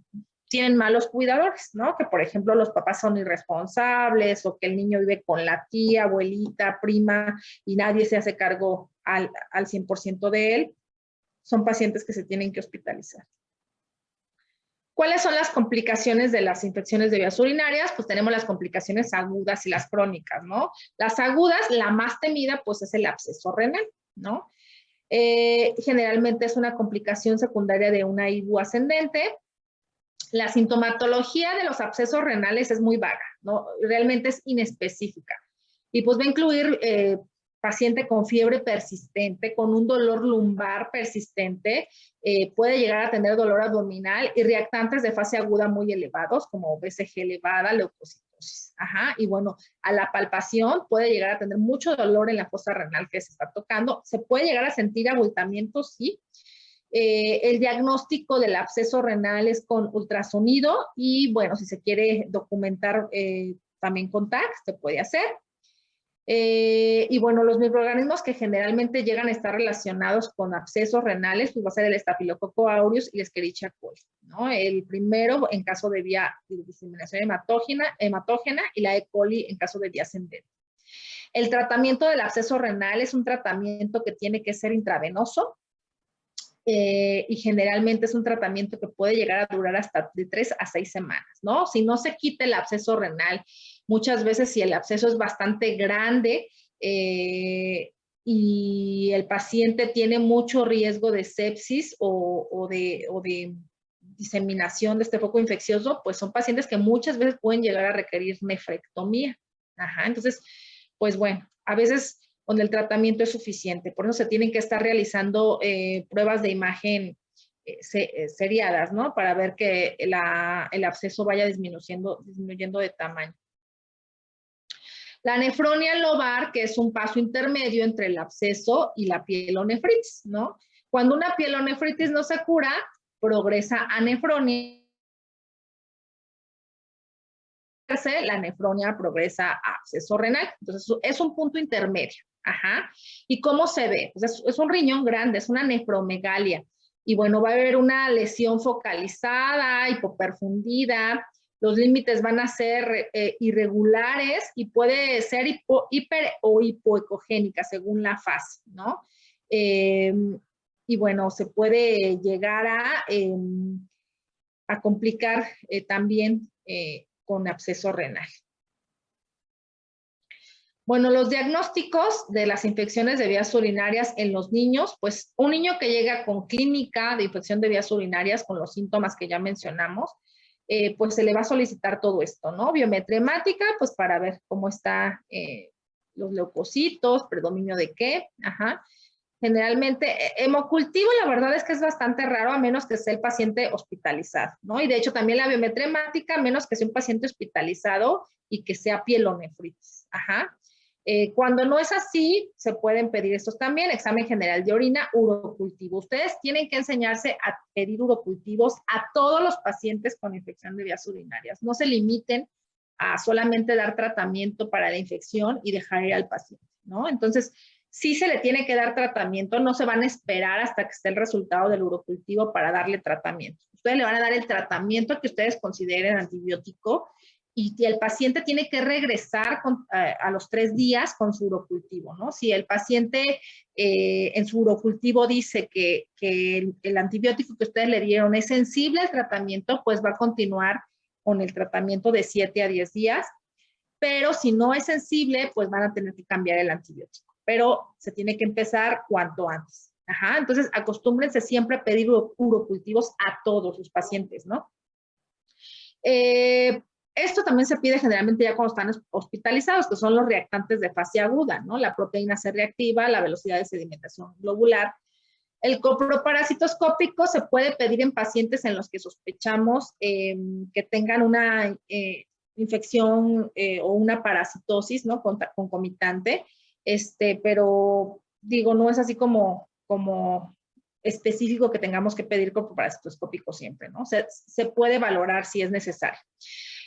tienen malos cuidadores, ¿no? Que por ejemplo los papás son irresponsables o que el niño vive con la tía, abuelita, prima y nadie se hace cargo al 100% de él. Son pacientes que se tienen que hospitalizar. ¿Cuáles son las complicaciones de las infecciones de vías urinarias? Pues tenemos las complicaciones agudas y las crónicas, ¿no? Las agudas, la más temida, pues es el absceso renal, ¿no? Generalmente es una complicación secundaria de una IBU ascendente. La sintomatología de los abscesos renales es muy vaga, ¿no? Realmente es inespecífica. Y pues va a incluir paciente con fiebre persistente, con un dolor lumbar persistente, puede llegar a tener dolor abdominal y reactantes de fase aguda muy elevados, como BCG elevada, leucocitosis. Ajá, y bueno, a la palpación puede llegar a tener mucho dolor en la fosa renal que se está tocando. Se puede llegar a sentir abultamiento, sí. El diagnóstico del absceso renal es con ultrasonido y bueno, si se quiere documentar también con TAC, se puede hacer. Y bueno, los microorganismos que generalmente llegan a estar relacionados con abscesos renales, pues va a ser el Staphylococcus aureus y el Escherichia coli, ¿no? El primero en caso de vía de diseminación hematógena y la E. coli en caso de vía ascendente. El tratamiento del absceso renal es un tratamiento que tiene que ser intravenoso y generalmente es un tratamiento que puede llegar a durar hasta de 3 a 6 semanas, ¿no? Si no se quita el absceso renal, muchas veces si el absceso es bastante grande y el paciente tiene mucho riesgo de sepsis o de diseminación de este foco infeccioso, pues son pacientes que muchas veces pueden llegar a requerir nefrectomía. Ajá, entonces, pues bueno, a veces donde el tratamiento es suficiente. Por eso se tienen que estar realizando pruebas de imagen seriadas, ¿no? Para ver que el absceso vaya disminuyendo de tamaño. La nefronia lobar, que es un paso intermedio entre el absceso y la pielonefritis, ¿no? Cuando una pielonefritis no se cura, progresa a nefronia. La nefronia progresa a absceso renal. Entonces, es un punto intermedio. Ajá. ¿Y cómo se ve? Pues es un riñón grande, es una nefromegalia. Y bueno, va a haber una lesión focalizada, hipoperfundida, los límites van a ser irregulares y puede ser hiper o hipoecogénica según la fase, ¿no? Y bueno, se puede llegar a complicar también con absceso renal. Bueno, los diagnósticos de las infecciones de vías urinarias en los niños, pues un niño que llega con clínica de infección de vías urinarias con los síntomas que ya mencionamos, pues se le va a solicitar todo esto, ¿no? Biometría hemática, pues para ver cómo está los leucocitos, predominio de qué, ajá. Generalmente, hemocultivo, la verdad es que es bastante raro, a menos que sea el paciente hospitalizado, ¿no? Y de hecho también la biometría hemática, a menos que sea un paciente hospitalizado y que sea pielonefritis, ajá. Cuando no es así, se pueden pedir estos también, examen general de orina, urocultivo. Ustedes tienen que enseñarse a pedir urocultivos a todos los pacientes con infección de vías urinarias. No se limiten a solamente dar tratamiento para la infección y dejar ir al paciente, ¿no? Entonces, sí se le tiene que dar tratamiento, no se van a esperar hasta que esté el resultado del urocultivo para darle tratamiento. Ustedes le van a dar el tratamiento que ustedes consideren antibiótico y el paciente tiene que regresar a los 3 días con su urocultivo, ¿no? Si el paciente en su urocultivo dice que el antibiótico que ustedes le dieron es sensible al tratamiento, pues va a continuar con el tratamiento de 7 a 10 días, pero si no es sensible, pues van a tener que cambiar el antibiótico, pero se tiene que empezar cuanto antes. Ajá, entonces acostúmbrense siempre a pedir urocultivos a todos los pacientes, ¿no? Esto también se pide generalmente ya cuando están hospitalizados, que son los reactantes de fase aguda, ¿no? La proteína C reactiva, la velocidad de sedimentación globular. El coproparasitoscópico se puede pedir en pacientes en los que sospechamos que tengan una infección o una parasitosis, ¿no? Concomitante, pero digo, no es así como específico que tengamos que pedir coproparasitoscópico siempre, ¿no? Se puede valorar si es necesario.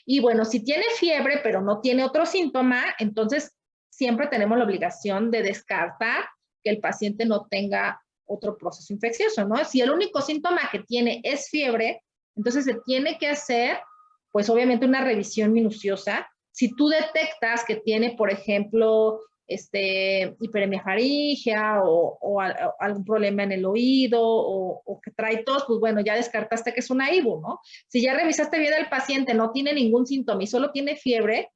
Y bueno, si tiene fiebre, pero no tiene otro síntoma, entonces siempre tenemos la obligación de descartar que el paciente no tenga otro proceso infeccioso, ¿no? Si el único síntoma que tiene es fiebre, entonces se tiene que hacer, pues obviamente una revisión minuciosa. Si tú detectas que tiene, por ejemplo, hiperemia faríngea o algún problema en el oído o que trae tos, pues bueno, ya descartaste que es una IBU, ¿no? Si ya revisaste bien al paciente, no tiene ningún síntoma y solo tiene fiebre,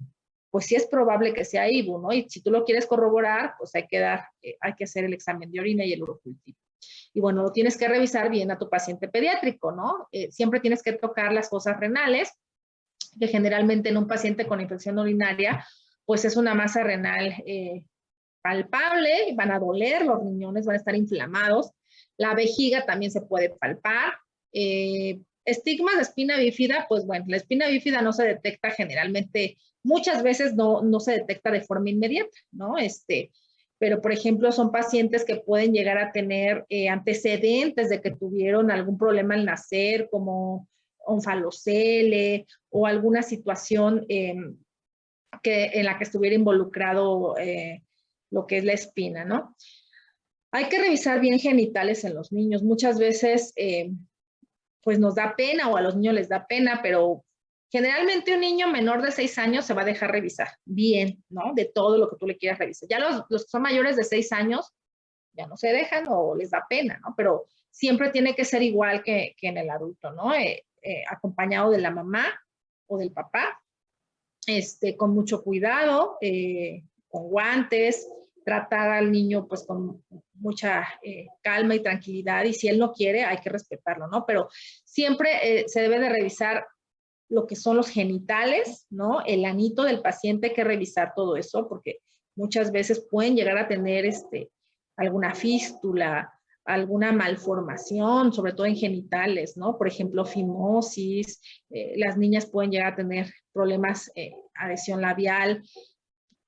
pues sí es probable que sea IBU, ¿no? Y si tú lo quieres corroborar, pues hay que hacer el examen de orina y el urocultivo. Y bueno, lo tienes que revisar bien a tu paciente pediátrico, ¿no? Siempre tienes que tocar las fosas renales, que generalmente en un paciente con infección urinaria, pues es una masa renal palpable, van a doler, los riñones van a estar inflamados, la vejiga también se puede palpar. Estigmas de espina bífida, pues bueno, la espina bífida no se detecta generalmente, muchas veces no se detecta de forma inmediata, ¿no? Pero por ejemplo son pacientes que pueden llegar a tener antecedentes de que tuvieron algún problema al nacer, como onfalocele o alguna situación en la que estuviera involucrado lo que es la espina, ¿no? Hay que revisar bien genitales en los niños. Muchas veces, pues nos da pena o a los niños les da pena, pero generalmente un niño menor de 6 años se va a dejar revisar bien, ¿no? De todo lo que tú le quieras revisar. Ya los que son mayores de 6 años ya no se dejan o les da pena, ¿no? Pero siempre tiene que ser igual que en el adulto, ¿no? Acompañado de la mamá o del papá, con mucho cuidado, con guantes, tratar al niño pues con mucha calma y tranquilidad, y si él no quiere hay que respetarlo, ¿no? Pero siempre se debe de revisar lo que son los genitales, ¿no? El anito del paciente, hay que revisar todo eso porque muchas veces pueden llegar a tener alguna fístula, alguna malformación, sobre todo en genitales, ¿no? Por ejemplo, fimosis, las niñas pueden llegar a tener problemas, adhesión labial,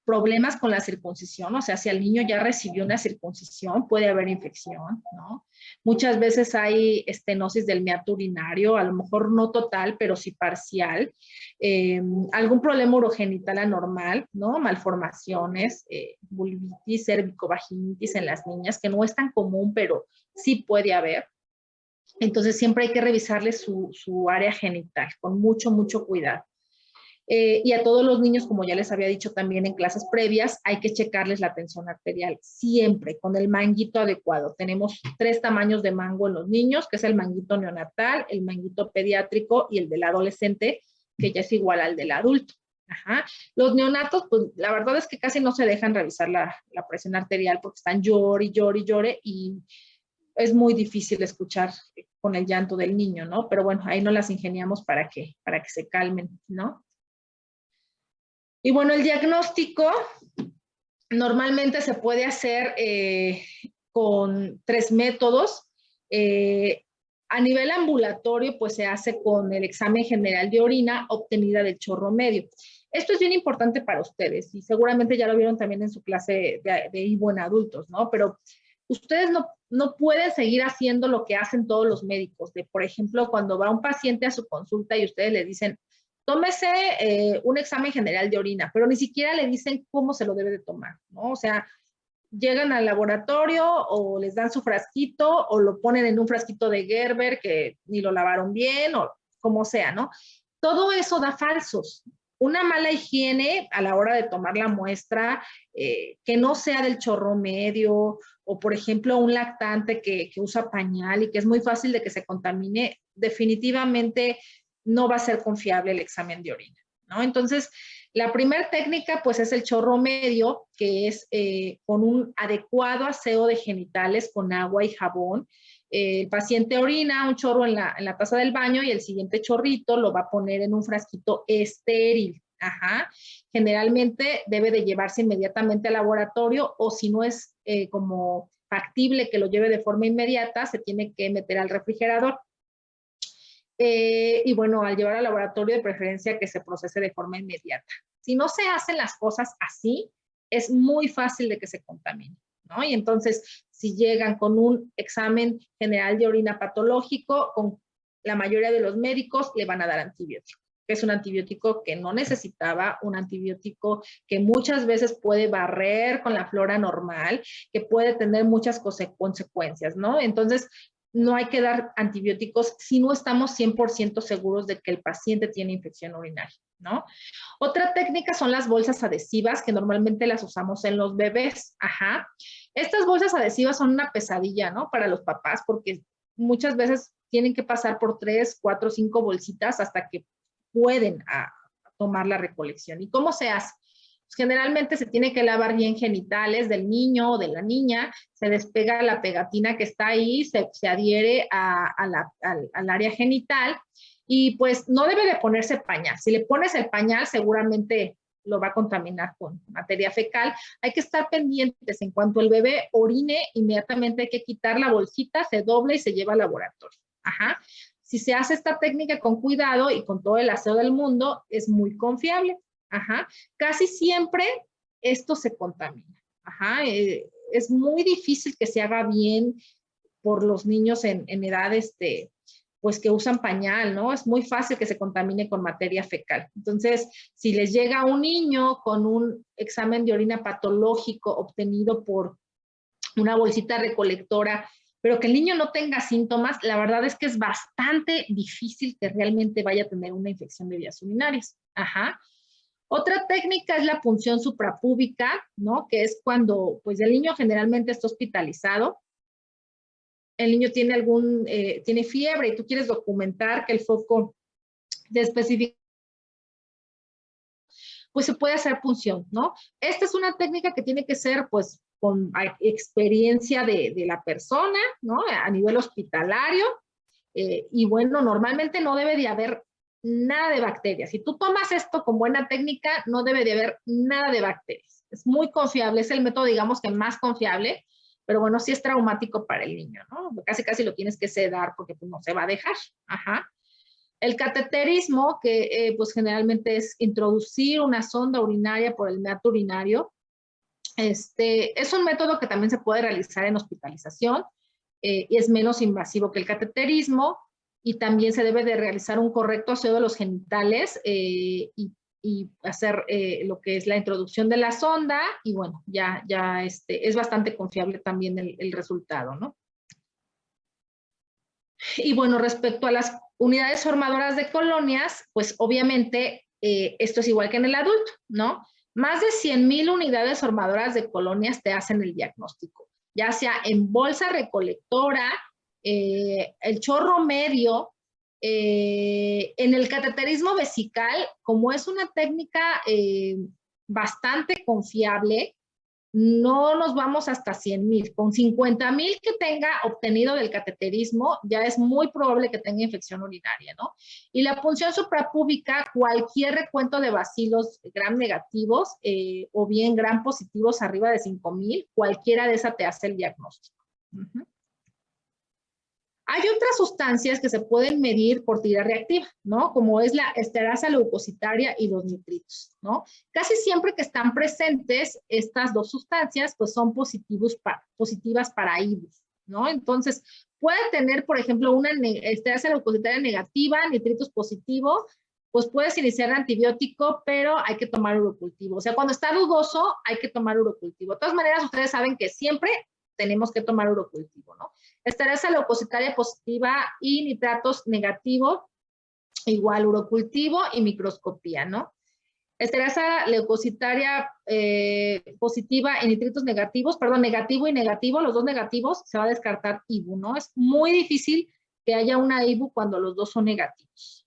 problemas con la circuncisión, o sea, si el niño ya recibió una circuncisión, puede haber infección, ¿no? Muchas veces hay estenosis del meato urinario, a lo mejor no total, pero sí parcial. Algún problema urogenital anormal, ¿no? Malformaciones, vulvitis, cervicovaginitis en las niñas, que no es tan común, pero sí puede haber. Entonces, siempre hay que revisarle su área genital con mucho, mucho cuidado. Y a todos los niños, como ya les había dicho también en clases previas, hay que checarles la tensión arterial siempre con el manguito adecuado. Tenemos 3 tamaños de mango en los niños, que es el manguito neonatal, el manguito pediátrico y el del adolescente, que ya es igual al del adulto. Ajá. Los neonatos, pues la verdad es que casi no se dejan revisar la presión arterial porque están llore, llore, llore, y es muy difícil escuchar con el llanto del niño, ¿no? Pero bueno, ahí no las ingeniamos para que se calmen, ¿no? Y bueno, el diagnóstico normalmente se puede hacer con 3 métodos. A nivel ambulatorio, pues se hace con el examen general de orina obtenida del chorro medio. Esto es bien importante para ustedes y seguramente ya lo vieron también en su clase de IVO en adultos, ¿no? Pero ustedes no pueden seguir haciendo lo que hacen todos los médicos, de por ejemplo, cuando va un paciente a su consulta y ustedes le dicen, tómese un examen general de orina, pero ni siquiera le dicen cómo se lo debe de tomar, ¿no? O sea, llegan al laboratorio o les dan su frasquito o lo ponen en un frasquito de Gerber que ni lo lavaron bien o como sea, ¿no? Todo eso da falsos. Una mala higiene a la hora de tomar la muestra, que no sea del chorro medio, o por ejemplo un lactante que usa pañal y que es muy fácil de que se contamine, definitivamente no va a ser confiable el examen de orina, ¿no? Entonces, la primera técnica, pues, es el chorro medio, que es con un adecuado aseo de genitales con agua y jabón. El paciente orina un chorro en la taza del baño y el siguiente chorrito lo va a poner en un frasquito estéril. Ajá. Generalmente debe de llevarse inmediatamente al laboratorio o si no es como factible que lo lleve de forma inmediata, se tiene que meter al refrigerador. Y bueno, al llevar al laboratorio de preferencia que se procese de forma inmediata. Si no se hacen las cosas así, es muy fácil de que se contamine, ¿no? Y entonces, si llegan con un examen general de orina patológico, con la mayoría de los médicos le van a dar antibiótico, que es un antibiótico que no necesitaba, un antibiótico que muchas veces puede barrer con la flora normal, que puede tener muchas consecuencias, ¿no? Entonces, no hay que dar antibióticos si no estamos 100% seguros de que el paciente tiene infección urinaria, ¿no? Otra técnica son las bolsas adhesivas, que normalmente las usamos en los bebés. Ajá. Estas bolsas adhesivas son una pesadilla, ¿no? Para los papás, porque muchas veces tienen que pasar por 3, 4, 5 bolsitas hasta que pueden tomar la recolección. ¿Y cómo se hace? Generalmente se tiene que lavar bien genitales del niño o de la niña, se despega la pegatina que está ahí, se adhiere al área genital y pues no debe de ponerse pañal. Si le pones el pañal seguramente lo va a contaminar con materia fecal. Hay que estar pendientes. En cuanto el bebé orine, inmediatamente hay que quitar la bolsita, se dobla y se lleva al laboratorio. Ajá. Si se hace esta técnica con cuidado y con todo el aseo del mundo, es muy confiable. Ajá. Casi siempre esto se contamina. Ajá. Es muy difícil que se haga bien por los niños en edad, pues que usan pañal, ¿no? Es muy fácil que se contamine con materia fecal. Entonces, si les llega un niño con un examen de orina patológico obtenido por una bolsita recolectora pero que el niño no tenga síntomas, la verdad es que es bastante difícil que realmente vaya a tener una infección de vías urinarias. Ajá. Otra técnica es la punción suprapúbica, ¿no? Que es cuando, pues, el niño generalmente está hospitalizado, el niño tiene tiene fiebre y tú quieres documentar que el foco de específico, pues se puede hacer punción, ¿no? Esta es una técnica que tiene que ser, pues, con experiencia de la persona, ¿no? A nivel hospitalario. Y bueno, normalmente no debe de haber nada de bacterias. Si tú tomas esto con buena técnica, no debe de haber nada de bacterias. Es muy confiable, es el método, digamos, que más confiable, pero bueno, sí es traumático para el niño, ¿no? Casi, casi lo tienes que sedar porque pues, no se va a dejar. Ajá. El cateterismo, que pues generalmente es introducir una sonda urinaria por el meato urinario, es un método que también se puede realizar en hospitalización y es menos invasivo que el cateterismo y también se debe de realizar un correcto aseo de los genitales y hacer lo que es la introducción de la sonda y bueno, ya es bastante confiable también el resultado, ¿no? Y bueno, respecto a las unidades formadoras de colonias, pues obviamente esto es igual que en el adulto, ¿no? Más de 100,000 unidades formadoras de colonias te hacen el diagnóstico, ya sea en bolsa recolectora, el chorro medio, en el cateterismo vesical, como es una técnica bastante confiable, no nos vamos hasta 100,000. Con 50,000 que tenga obtenido del cateterismo, ya es muy probable que tenga infección urinaria, ¿no? Y la punción suprapúbica, cualquier recuento de bacilos gram negativos o bien gram positivos arriba de 5,000, cualquiera de esas te hace el diagnóstico. Hay otras sustancias que se pueden medir por tira reactiva, ¿no? Como es la esterasa leucocitaria y los nitritos, ¿no? Casi siempre que están presentes estas dos sustancias, pues son positivas para IBUs, ¿no? Entonces, puede tener, por ejemplo, una esterasa leucocitaria negativa, nitritos positivo, pues puedes iniciar antibiótico, pero hay que tomar urocultivo. O sea, cuando está dudoso, hay que tomar urocultivo. De todas maneras, ustedes saben que siempre tenemos que tomar urocultivo, ¿no? Esterasa leucocitaria positiva y nitratos negativo, igual urocultivo y microscopía, ¿no? Esterasa leucocitaria positiva y nitritos negativos, perdón, negativo y negativo, los dos negativos, se va a descartar IBU, ¿no? Es muy difícil que haya una IBU cuando los dos son negativos.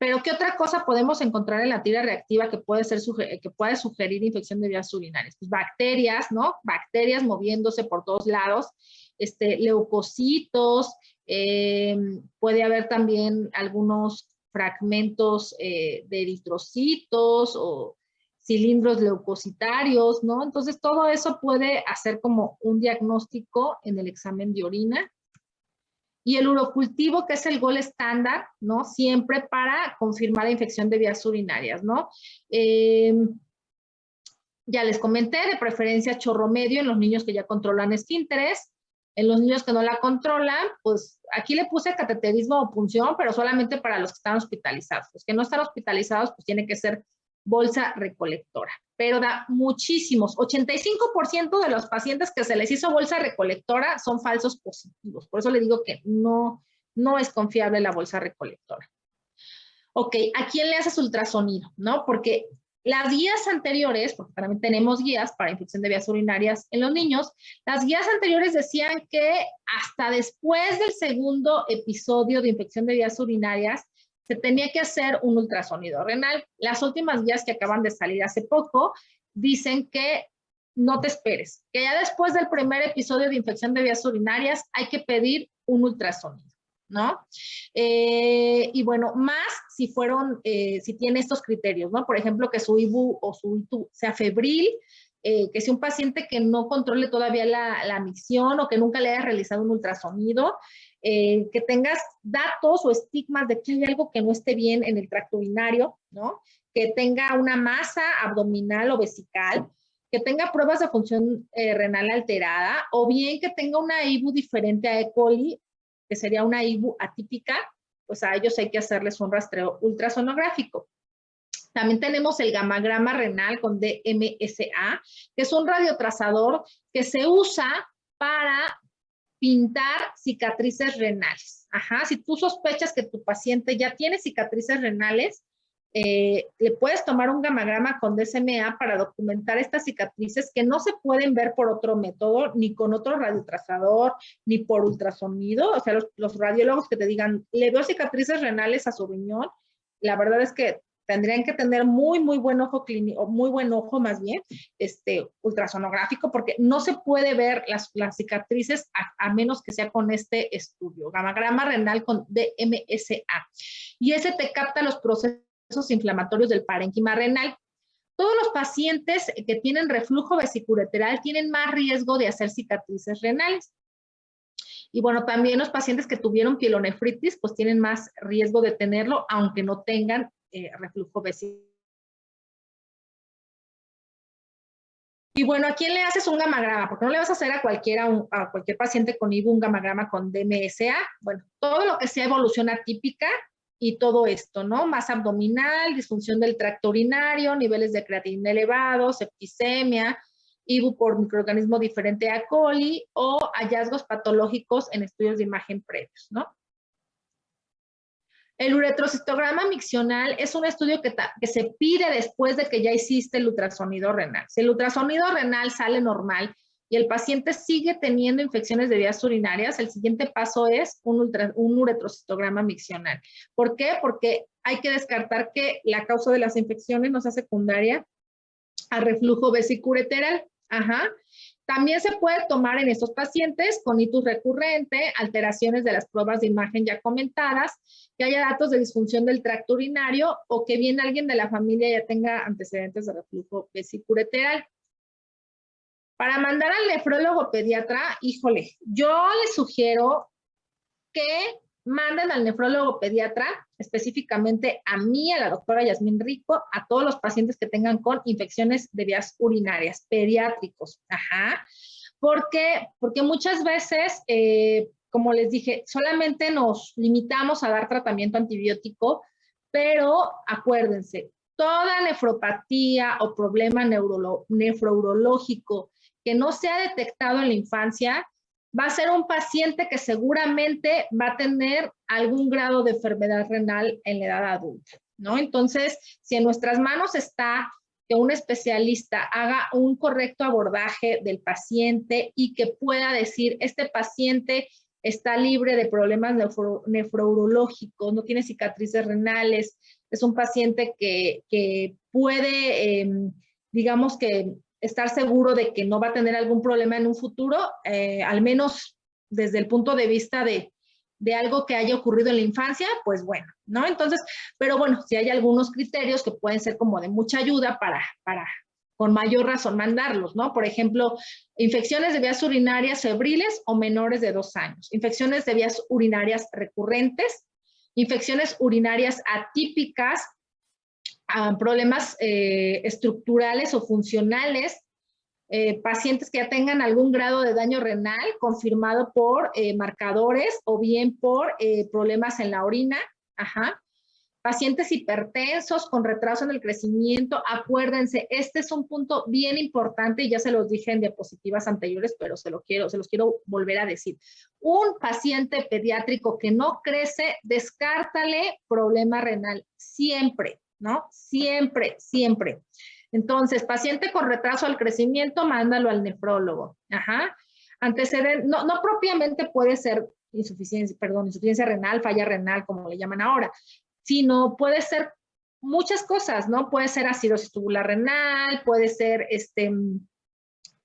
Pero, ¿qué otra cosa podemos encontrar en la tira reactiva que puede sugerir infección de vías urinarias? Pues bacterias, ¿no? Bacterias moviéndose por todos lados, leucocitos, puede haber también algunos fragmentos de eritrocitos o cilindros leucocitarios, ¿no? Entonces, todo eso puede hacer como un diagnóstico en el examen de orina. Y el urocultivo, que es el gol estándar, ¿no? Siempre para confirmar la infección de vías urinarias, ¿no? Ya les comenté, de preferencia chorro medio en los niños que ya controlan esfínteres. En los niños que no la controlan, pues aquí le puse cateterismo o punción, pero solamente para los que están hospitalizados. Los que no están hospitalizados, pues tiene que ser bolsa recolectora. Pero da muchísimos, 85% de los pacientes que se les hizo bolsa recolectora son falsos positivos. Por eso le digo que no es confiable la bolsa recolectora. Ok, ¿a quién le haces ultrasonido? ¿No? Porque las guías anteriores, porque también tenemos guías para infección de vías urinarias en los niños, las guías anteriores decían que hasta después del segundo episodio de infección de vías urinarias se tenía que hacer un ultrasonido renal. Las últimas guías que acaban de salir hace poco dicen que no te esperes, que ya después del primer episodio de infección de vías urinarias hay que pedir un ultrasonido, ¿no? Y bueno, más si tiene estos criterios, ¿no? Por ejemplo, que su IBU o su ITU sea febril, que sea un paciente que no controle todavía la micción o que nunca le haya realizado un ultrasonido, que tengas datos o estigmas de que hay algo que no esté bien en el tracto urinario, ¿no? Que tenga una masa abdominal o vesical, que tenga pruebas de función renal alterada o bien que tenga una IBU diferente a E. coli, que sería una IBU atípica, pues a ellos hay que hacerles un rastreo ultrasonográfico. También tenemos el gamagrama renal con DMSA, que es un radiotrazador que se usa para pintar cicatrices renales. Ajá, si tú sospechas que tu paciente ya tiene cicatrices renales, le puedes tomar un gamagrama con DMSA para documentar estas cicatrices que no se pueden ver por otro método, ni con otro radiotrazador, ni por ultrasonido. O sea, los radiólogos que te digan, le veo cicatrices renales a su riñón, la verdad es que tendrían que tener muy buen ojo clínico, muy buen ojo más bien, ultrasonográfico, porque no se puede ver las cicatrices a menos que sea con este estudio, gamagrama renal con DMSA. Y ese te capta los procesos inflamatorios del parénquima renal. Todos los pacientes que tienen reflujo vesiculolateral tienen más riesgo de hacer cicatrices renales. Y bueno, también los pacientes que tuvieron pielonefritis, pues tienen más riesgo de tenerlo, aunque no tengan reflujo vesicular. Y bueno, ¿a quién le haces un gamagrama? Porque no le vas a hacer a cualquier paciente con IBU un gamagrama con DMSA. Bueno, todo lo que sea evolución atípica y todo esto, ¿no? Masa abdominal, disfunción del tracto urinario, niveles de creatinina elevados, septicemia, IBU por microorganismo diferente a coli o hallazgos patológicos en estudios de imagen previos, ¿no? El uretrocistograma miccional es un estudio que se pide después de que ya hiciste el ultrasonido renal. Si el ultrasonido renal sale normal y el paciente sigue teniendo infecciones de vías urinarias, el siguiente paso es un uretrocistograma miccional. ¿Por qué? Porque hay que descartar que la causa de las infecciones no sea secundaria al reflujo vesiculolateral. Ajá. También se puede tomar en estos pacientes con itus recurrente, alteraciones de las pruebas de imagen ya comentadas, que haya datos de disfunción del tracto urinario o que bien alguien de la familia ya tenga antecedentes de reflujo vesiculolateral. Para mandar al nefrólogo pediatra, híjole, yo les sugiero que manden al nefrólogo pediatra, específicamente a mí, a la doctora Yasmín Rico, a todos los pacientes que tengan con infecciones de vías urinarias, pediátricos. Ajá. Porque muchas veces, como les dije, solamente nos limitamos a dar tratamiento antibiótico, pero acuérdense, toda nefropatía o problema nefrourológico que no se ha detectado en la infancia, va a ser un paciente que seguramente va a tener algún grado de enfermedad renal en la edad adulta, ¿no? Entonces, si en nuestras manos está que un especialista haga un correcto abordaje del paciente y que pueda decir, este paciente está libre de problemas nefrourológicos, no tiene cicatrices renales, es un paciente que puede, digamos que, estar seguro de que no va a tener algún problema en un futuro, al menos desde el punto de vista de algo que haya ocurrido en la infancia, pues bueno, ¿no? Entonces, pero bueno, si hay algunos criterios que pueden ser como de mucha ayuda para con mayor razón mandarlos, ¿no? Por ejemplo, infecciones de vías urinarias febriles o menores de 2 años, infecciones de vías urinarias recurrentes, infecciones urinarias atípicas, problemas estructurales o funcionales, pacientes que ya tengan algún grado de daño renal confirmado por marcadores o bien por problemas en la orina. Ajá. Pacientes hipertensos con retraso en el crecimiento, acuérdense, este es un punto bien importante y ya se los dije en diapositivas anteriores, pero se los quiero volver a decir. Un paciente pediátrico que no crece, descártale problema renal, siempre, ¿no? Siempre, siempre. Entonces, paciente con retraso al crecimiento, mándalo al nefrólogo. Ajá. Antecedente, no propiamente puede ser insuficiencia renal, falla renal, como le llaman ahora, sino puede ser muchas cosas, ¿no? Puede ser acidosis tubular renal, puede ser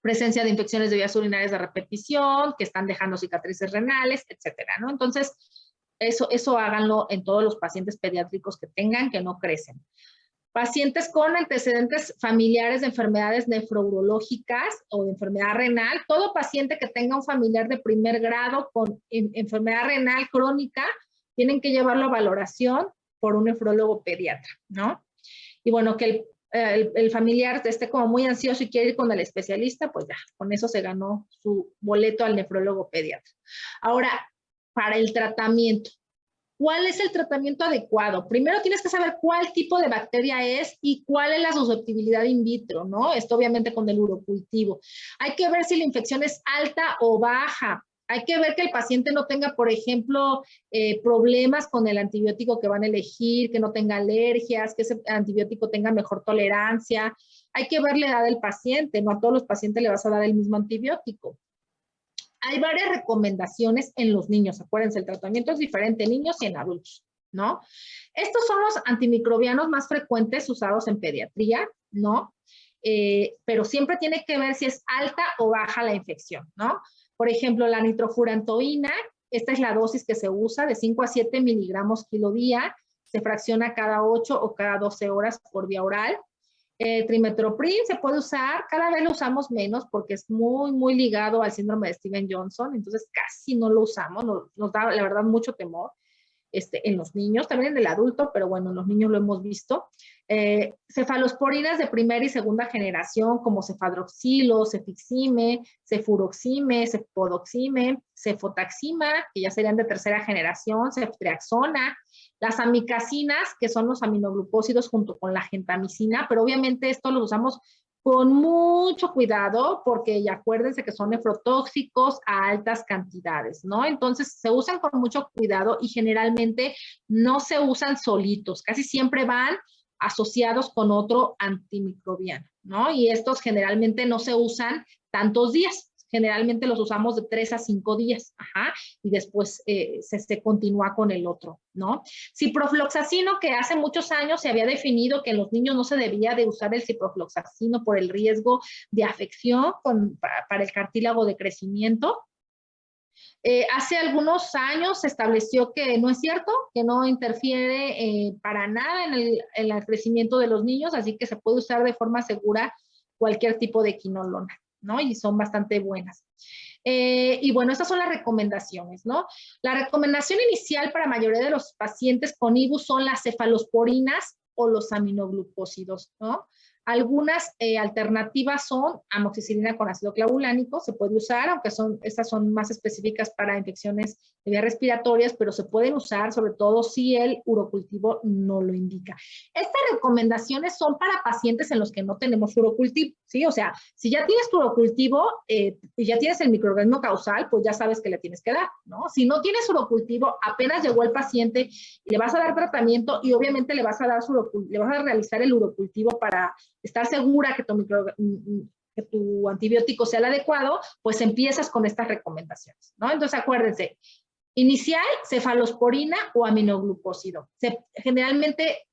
presencia de infecciones de vías urinarias de repetición, que están dejando cicatrices renales, etcétera, ¿no? Entonces, eso háganlo en todos los pacientes pediátricos que tengan, que no crecen. Pacientes con antecedentes familiares de enfermedades nefrourológicas o de enfermedad renal, todo paciente que tenga un familiar de primer grado con enfermedad renal crónica, tienen que llevarlo a valoración por un nefrólogo pediatra, ¿no? Y bueno, que el familiar esté como muy ansioso y quiere ir con el especialista, pues ya, con eso se ganó su boleto al nefrólogo pediatra. Ahora, para el tratamiento. ¿Cuál es el tratamiento adecuado? Primero tienes que saber cuál tipo de bacteria es y cuál es la susceptibilidad in vitro, ¿no? Esto obviamente con el urocultivo. Hay que ver si la infección es alta o baja. Hay que ver que el paciente no tenga, por ejemplo, problemas con el antibiótico que van a elegir, que no tenga alergias, que ese antibiótico tenga mejor tolerancia. Hay que ver la edad del paciente, no a todos los pacientes le vas a dar el mismo antibiótico. Hay varias recomendaciones en los niños. Acuérdense, el tratamiento es diferente en niños y en adultos, ¿no? Estos son los antimicrobianos más frecuentes usados en pediatría, ¿no? Pero siempre tiene que ver si es alta o baja la infección, ¿no? Por ejemplo, la nitrofurantoína, esta es la dosis que se usa, de 5 a 7 miligramos kilo día, se fracciona cada 8 o cada 12 horas por vía oral. Trimetoprim se puede usar, cada vez lo usamos menos porque es muy, muy ligado al síndrome de Steven Johnson, entonces casi no lo usamos, nos da la verdad mucho temor en los niños, también en el adulto, pero bueno, en los niños lo hemos visto. Cefalosporinas de primera y segunda generación como cefadroxilo, cefixime, cefuroxime, cefodoxime, cefotaxima, que ya serían de tercera generación, ceftriaxona, las amikasinas, que son los aminoglucósidos junto con la gentamicina, pero obviamente esto lo usamos con mucho cuidado porque ya acuérdense que son nefrotóxicos a altas cantidades, ¿no? Entonces se usan con mucho cuidado y generalmente no se usan solitos, casi siempre van asociados con otro antimicrobiano, ¿no? Y estos generalmente no se usan tantos días, generalmente los usamos de 3 a 5 días, ajá, y después se continúa con el otro, ¿no? Ciprofloxacino, que hace muchos años se había definido que en los niños no se debía de usar el ciprofloxacino por el riesgo de afección para el cartílago de crecimiento. Hace algunos años se estableció que no es cierto, que no interfiere para nada en el crecimiento de los niños, así que se puede usar de forma segura cualquier tipo de quinolona, ¿no? Y son bastante buenas. Y bueno, estas son las recomendaciones, ¿no? La recomendación inicial para la mayoría de los pacientes con IBU son las cefalosporinas o los aminoglucósidos, ¿no? Algunas alternativas son amoxicilina con ácido clavulánico, se puede usar, aunque estas son más específicas para infecciones de vías respiratorias, pero se pueden usar sobre todo si el urocultivo no lo indica. Estas recomendaciones son para pacientes en los que no tenemos urocultivo, ¿sí? O sea, si ya tienes tu urocultivo y ya tienes el microorganismo causal, pues ya sabes que le tienes que dar, ¿no? Si no tienes urocultivo, apenas llegó el paciente, le vas a dar tratamiento y obviamente le vas a realizar el urocultivo para estar segura que tu antibiótico sea el adecuado, pues empiezas con estas recomendaciones, ¿no? Entonces acuérdense, inicial, cefalosporina o aminoglucósido. Generalmente,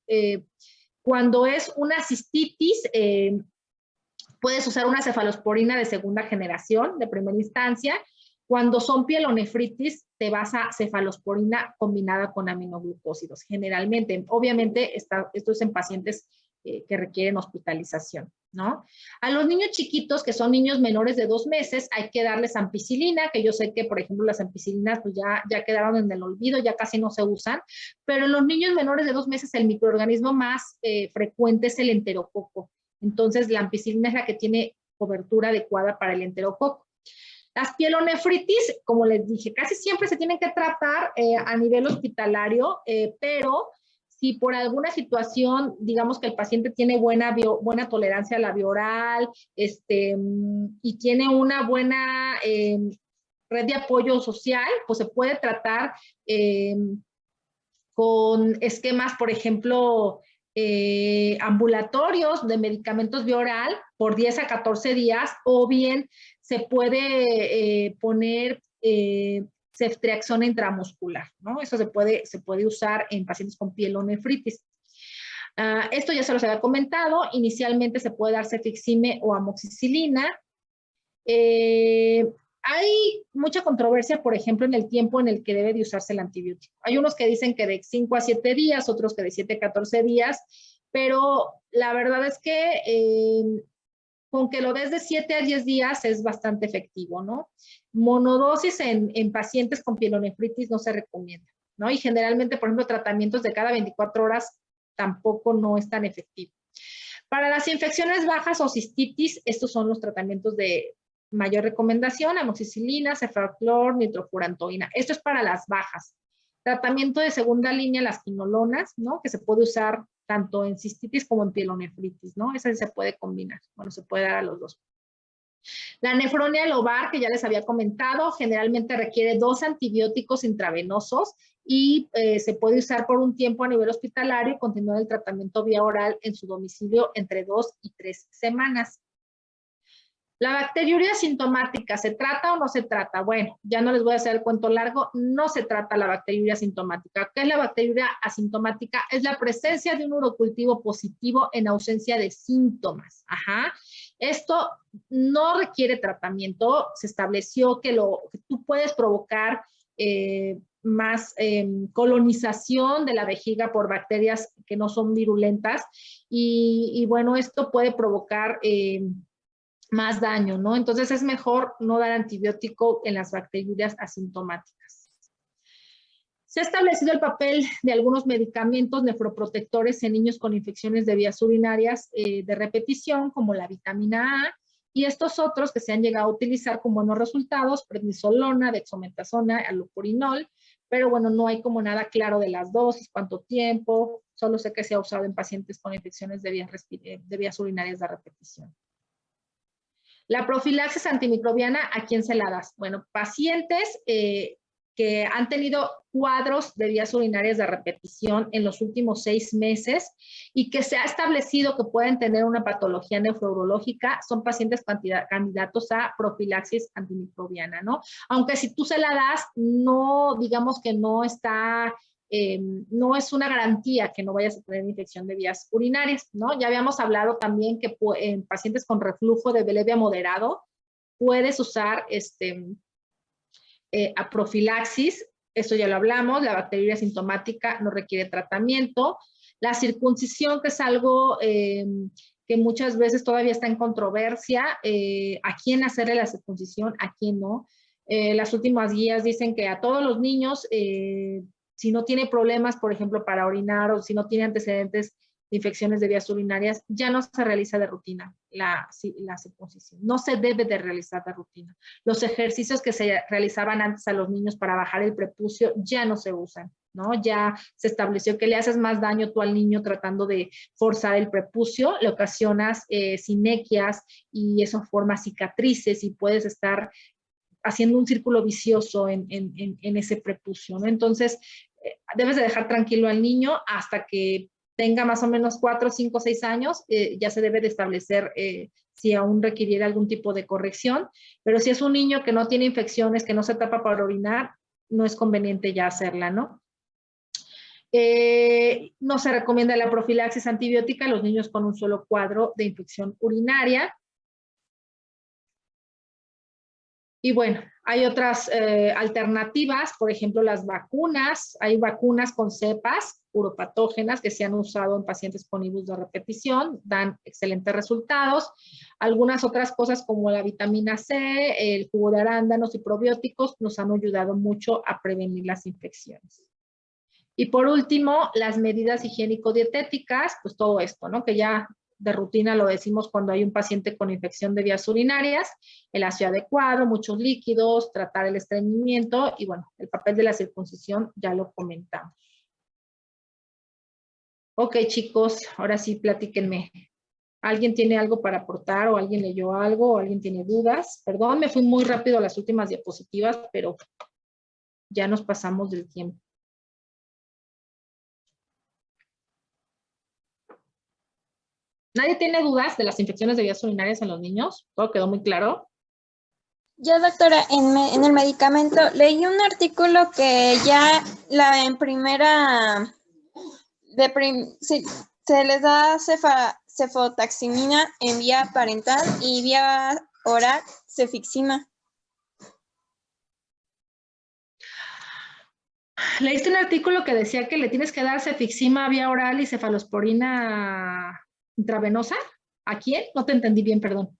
cuando es una cistitis, puedes usar una cefalosporina de segunda generación, de primera instancia. Cuando son pielonefritis, te vas a cefalosporina combinada con aminoglucósidos. Generalmente, obviamente, esto es en pacientes que requieren hospitalización, ¿no? A los niños chiquitos, que son niños menores de 2 meses, hay que darles ampicilina, que yo sé que, por ejemplo, las ampicilinas pues ya quedaron en el olvido, ya casi no se usan, pero en los niños menores de 2 meses el microorganismo más frecuente es el enterococo. Entonces, la ampicilina es la que tiene cobertura adecuada para el enterococo. Las pielonefritis, como les dije, casi siempre se tienen que tratar a nivel hospitalario, pero si por alguna situación, digamos que el paciente tiene buena tolerancia a la vía oral, y tiene una buena red de apoyo social, pues se puede tratar con esquemas, por ejemplo, ambulatorios de medicamentos vía oral por 10 a 14 días, o bien se puede poner ceftriaxona intramuscular, ¿no? Eso se puede usar en pacientes con pielonefritis. Esto ya se los había comentado. Inicialmente se puede dar cefixime o amoxicilina. Hay mucha controversia, por ejemplo, en el tiempo en el que debe de usarse el antibiótico. Hay unos que dicen que de 5 a 7 días, otros que de 7 a 14 días, pero la verdad es que con que lo des de 7 a 10 días es bastante efectivo, ¿no? Monodosis en pacientes con pielonefritis no se recomienda, ¿no? Y generalmente, por ejemplo, tratamientos de cada 24 horas tampoco no es tan efectivo. Para las infecciones bajas o cistitis, estos son los tratamientos de mayor recomendación: amoxicilina, cefaclor, nitrofurantoína. Esto es para las bajas. Tratamiento de segunda línea, las quinolonas, ¿no? Que se puede usar tanto en cistitis como en pielonefritis, ¿no? Esa se puede combinar, bueno, se puede dar a los dos. La nefronia lobar, que ya les había comentado, generalmente requiere 2 antibióticos intravenosos y se puede usar por un tiempo a nivel hospitalario y continuar el tratamiento vía oral en su domicilio entre 2 y 3 semanas. La bacteriuria asintomática, ¿se trata o no se trata? Bueno, ya no les voy a hacer el cuento largo, no se trata la bacteriuria asintomática. ¿Qué es la bacteriuria asintomática? Es la presencia de un urocultivo positivo en ausencia de síntomas. Ajá. Esto no requiere tratamiento, se estableció que tú puedes provocar más colonización de la vejiga por bacterias que no son virulentas y bueno, esto puede provocar más daño, ¿no? Entonces es mejor no dar antibiótico en las bacterias asintomáticas. Se ha establecido el papel de algunos medicamentos nefroprotectores en niños con infecciones de vías urinarias de repetición, como la vitamina A, y estos otros que se han llegado a utilizar con buenos resultados, prednisolona, dexametasona, allopurinol, pero bueno, no hay como nada claro de las dosis, cuánto tiempo, solo sé que se ha usado en pacientes con infecciones de vías urinarias de repetición. La profilaxis antimicrobiana, ¿a quién se la das? Bueno, pacientes que han tenido cuadros de vías urinarias de repetición en los últimos 6 meses y que se ha establecido que pueden tener una patología nefrourológica, son pacientes candidatos a profilaxis antimicrobiana, ¿no? Aunque si tú se la das, no, digamos que no está... no es una garantía que no vayas a tener infección de vías urinarias, ¿no? Ya habíamos hablado también que en pacientes con reflujo de Velevia moderado puedes usar a profilaxis, eso ya lo hablamos, la bacteriuria asintomática no requiere tratamiento. La circuncisión, que es algo que muchas veces todavía está en controversia, a quién hacerle la circuncisión, a quién no. Las últimas guías dicen que a todos los niños, si no tiene problemas, por ejemplo, para orinar o si no tiene antecedentes de infecciones de vías urinarias, ya no se realiza de rutina la circuncisión. No se debe de realizar de rutina. Los ejercicios que se realizaban antes a los niños para bajar el prepucio ya no se usan, ¿no? Ya se estableció que le haces más daño tú al niño tratando de forzar el prepucio, le ocasionas sinequias y eso forma cicatrices y puedes estar haciendo un círculo vicioso en ese prepucio, ¿no? Entonces, debes de dejar tranquilo al niño hasta que tenga más o menos 4, 5, 6 años, ya se debe de establecer si aún requiriera algún tipo de corrección, pero si es un niño que no tiene infecciones, que no se tapa para orinar, no es conveniente ya hacerla, ¿no? No se recomienda la profilaxis antibiótica a los niños con un solo cuadro de infección urinaria. Y bueno, hay otras alternativas, por ejemplo, las vacunas. Hay vacunas con cepas uropatógenas que se han usado en pacientes con IBUS de repetición, dan excelentes resultados. Algunas otras cosas como la vitamina C, el jugo de arándanos y probióticos nos han ayudado mucho a prevenir las infecciones. Y por último, las medidas higiénico-dietéticas, pues todo esto, ¿no? Que ya de rutina lo decimos cuando hay un paciente con infección de vías urinarias, el aseo adecuado, muchos líquidos, tratar el estreñimiento y bueno, el papel de la circuncisión ya lo comentamos. Ok, chicos, ahora sí platíquenme. ¿Alguien tiene algo para aportar o alguien leyó algo o alguien tiene dudas? Perdón, me fui muy rápido a las últimas diapositivas, pero ya nos pasamos del tiempo. ¿Nadie tiene dudas de las infecciones de vías urinarias en los niños? ¿Todo quedó muy claro? Yo, doctora, en el medicamento leí un artículo que ya en primera, se les da cefotaximina en vía parental y vía oral cefixima. ¿Leíste un artículo que decía que le tienes que dar cefixima vía oral y cefalosporina intravenosa? ¿A quién? No te entendí bien, perdón.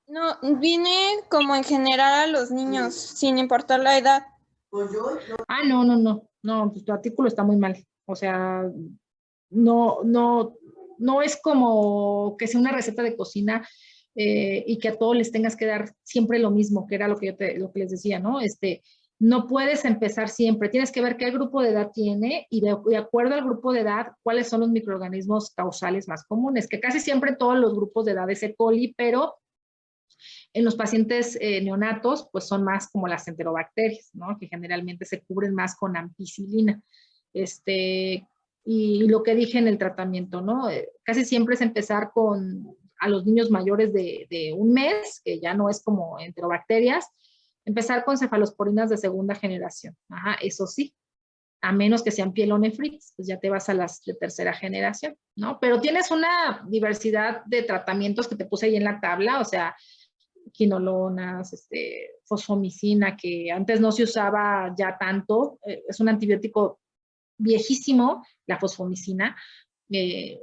No, viene como en general a los niños, sin importar la edad. Ah, no, pues tu artículo está muy mal. O sea, no es como que sea una receta de cocina y que a todos les tengas que dar siempre lo mismo, que era lo que les decía, ¿no? No puedes empezar siempre, tienes que ver qué grupo de edad tiene y de acuerdo al grupo de edad, cuáles son los microorganismos causales más comunes, que casi siempre todos los grupos de edad es E. coli, pero en los pacientes neonatos, pues son más como las enterobacterias, ¿no? Que generalmente se cubren más con ampicilina. Y lo que dije en el tratamiento, ¿no? Casi siempre es empezar a los niños mayores de un mes, que ya no es como enterobacterias, empezar con cefalosporinas de segunda generación. Ajá, eso sí, a menos que sean pielonefritis, pues ya te vas a las de tercera generación, ¿no? Pero tienes una diversidad de tratamientos que te puse ahí en la tabla, o sea, quinolonas, fosfomicina, que antes no se usaba ya tanto, es un antibiótico viejísimo, la fosfomicina, y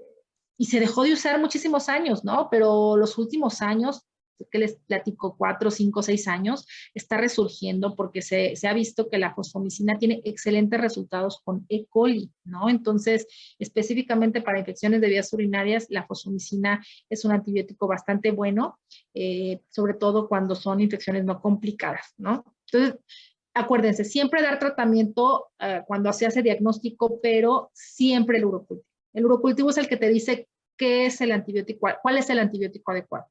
se dejó de usar muchísimos años, ¿no? Pero los últimos años, que les platico, 4, 5, 6 años, está resurgiendo porque se ha visto que la fosfomicina tiene excelentes resultados con E. coli, ¿no? Entonces, específicamente para infecciones de vías urinarias, la fosfomicina es un antibiótico bastante bueno, sobre todo cuando son infecciones no complicadas, ¿no? Entonces, acuérdense, siempre dar tratamiento cuando se hace diagnóstico, pero siempre el urocultivo. El urocultivo es el que te dice qué es el antibiótico, cuál es el antibiótico adecuado.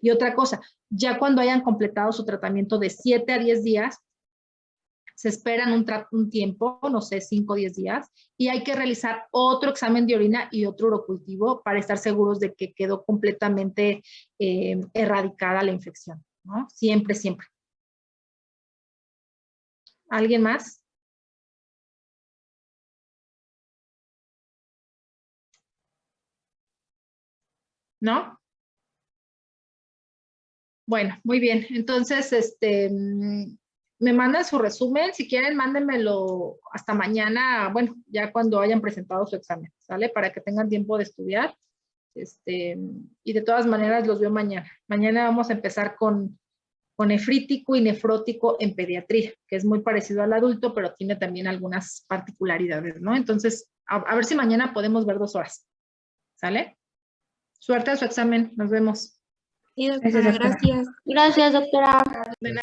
Y otra cosa, ya cuando hayan completado su tratamiento de 7 a 10 días, se esperan un tiempo, no sé, 5 o 10 días, y hay que realizar otro examen de orina y otro urocultivo para estar seguros de que quedó completamente erradicada la infección, ¿no? Siempre, siempre. ¿Alguien más? ¿No? Bueno, muy bien. Entonces, me mandan su resumen. Si quieren, mándenmelo hasta mañana, bueno, ya cuando hayan presentado su examen, ¿sale? Para que tengan tiempo de estudiar. Y de todas maneras los veo mañana. Mañana vamos a empezar con nefrítico y nefrótico en pediatría, que es muy parecido al adulto, pero tiene también algunas particularidades, ¿no? Entonces, a ver si mañana podemos ver 2 horas, ¿sale? Suerte a su examen. Nos vemos. Sí, doctora, gracias. Gracias, doctora. De nada.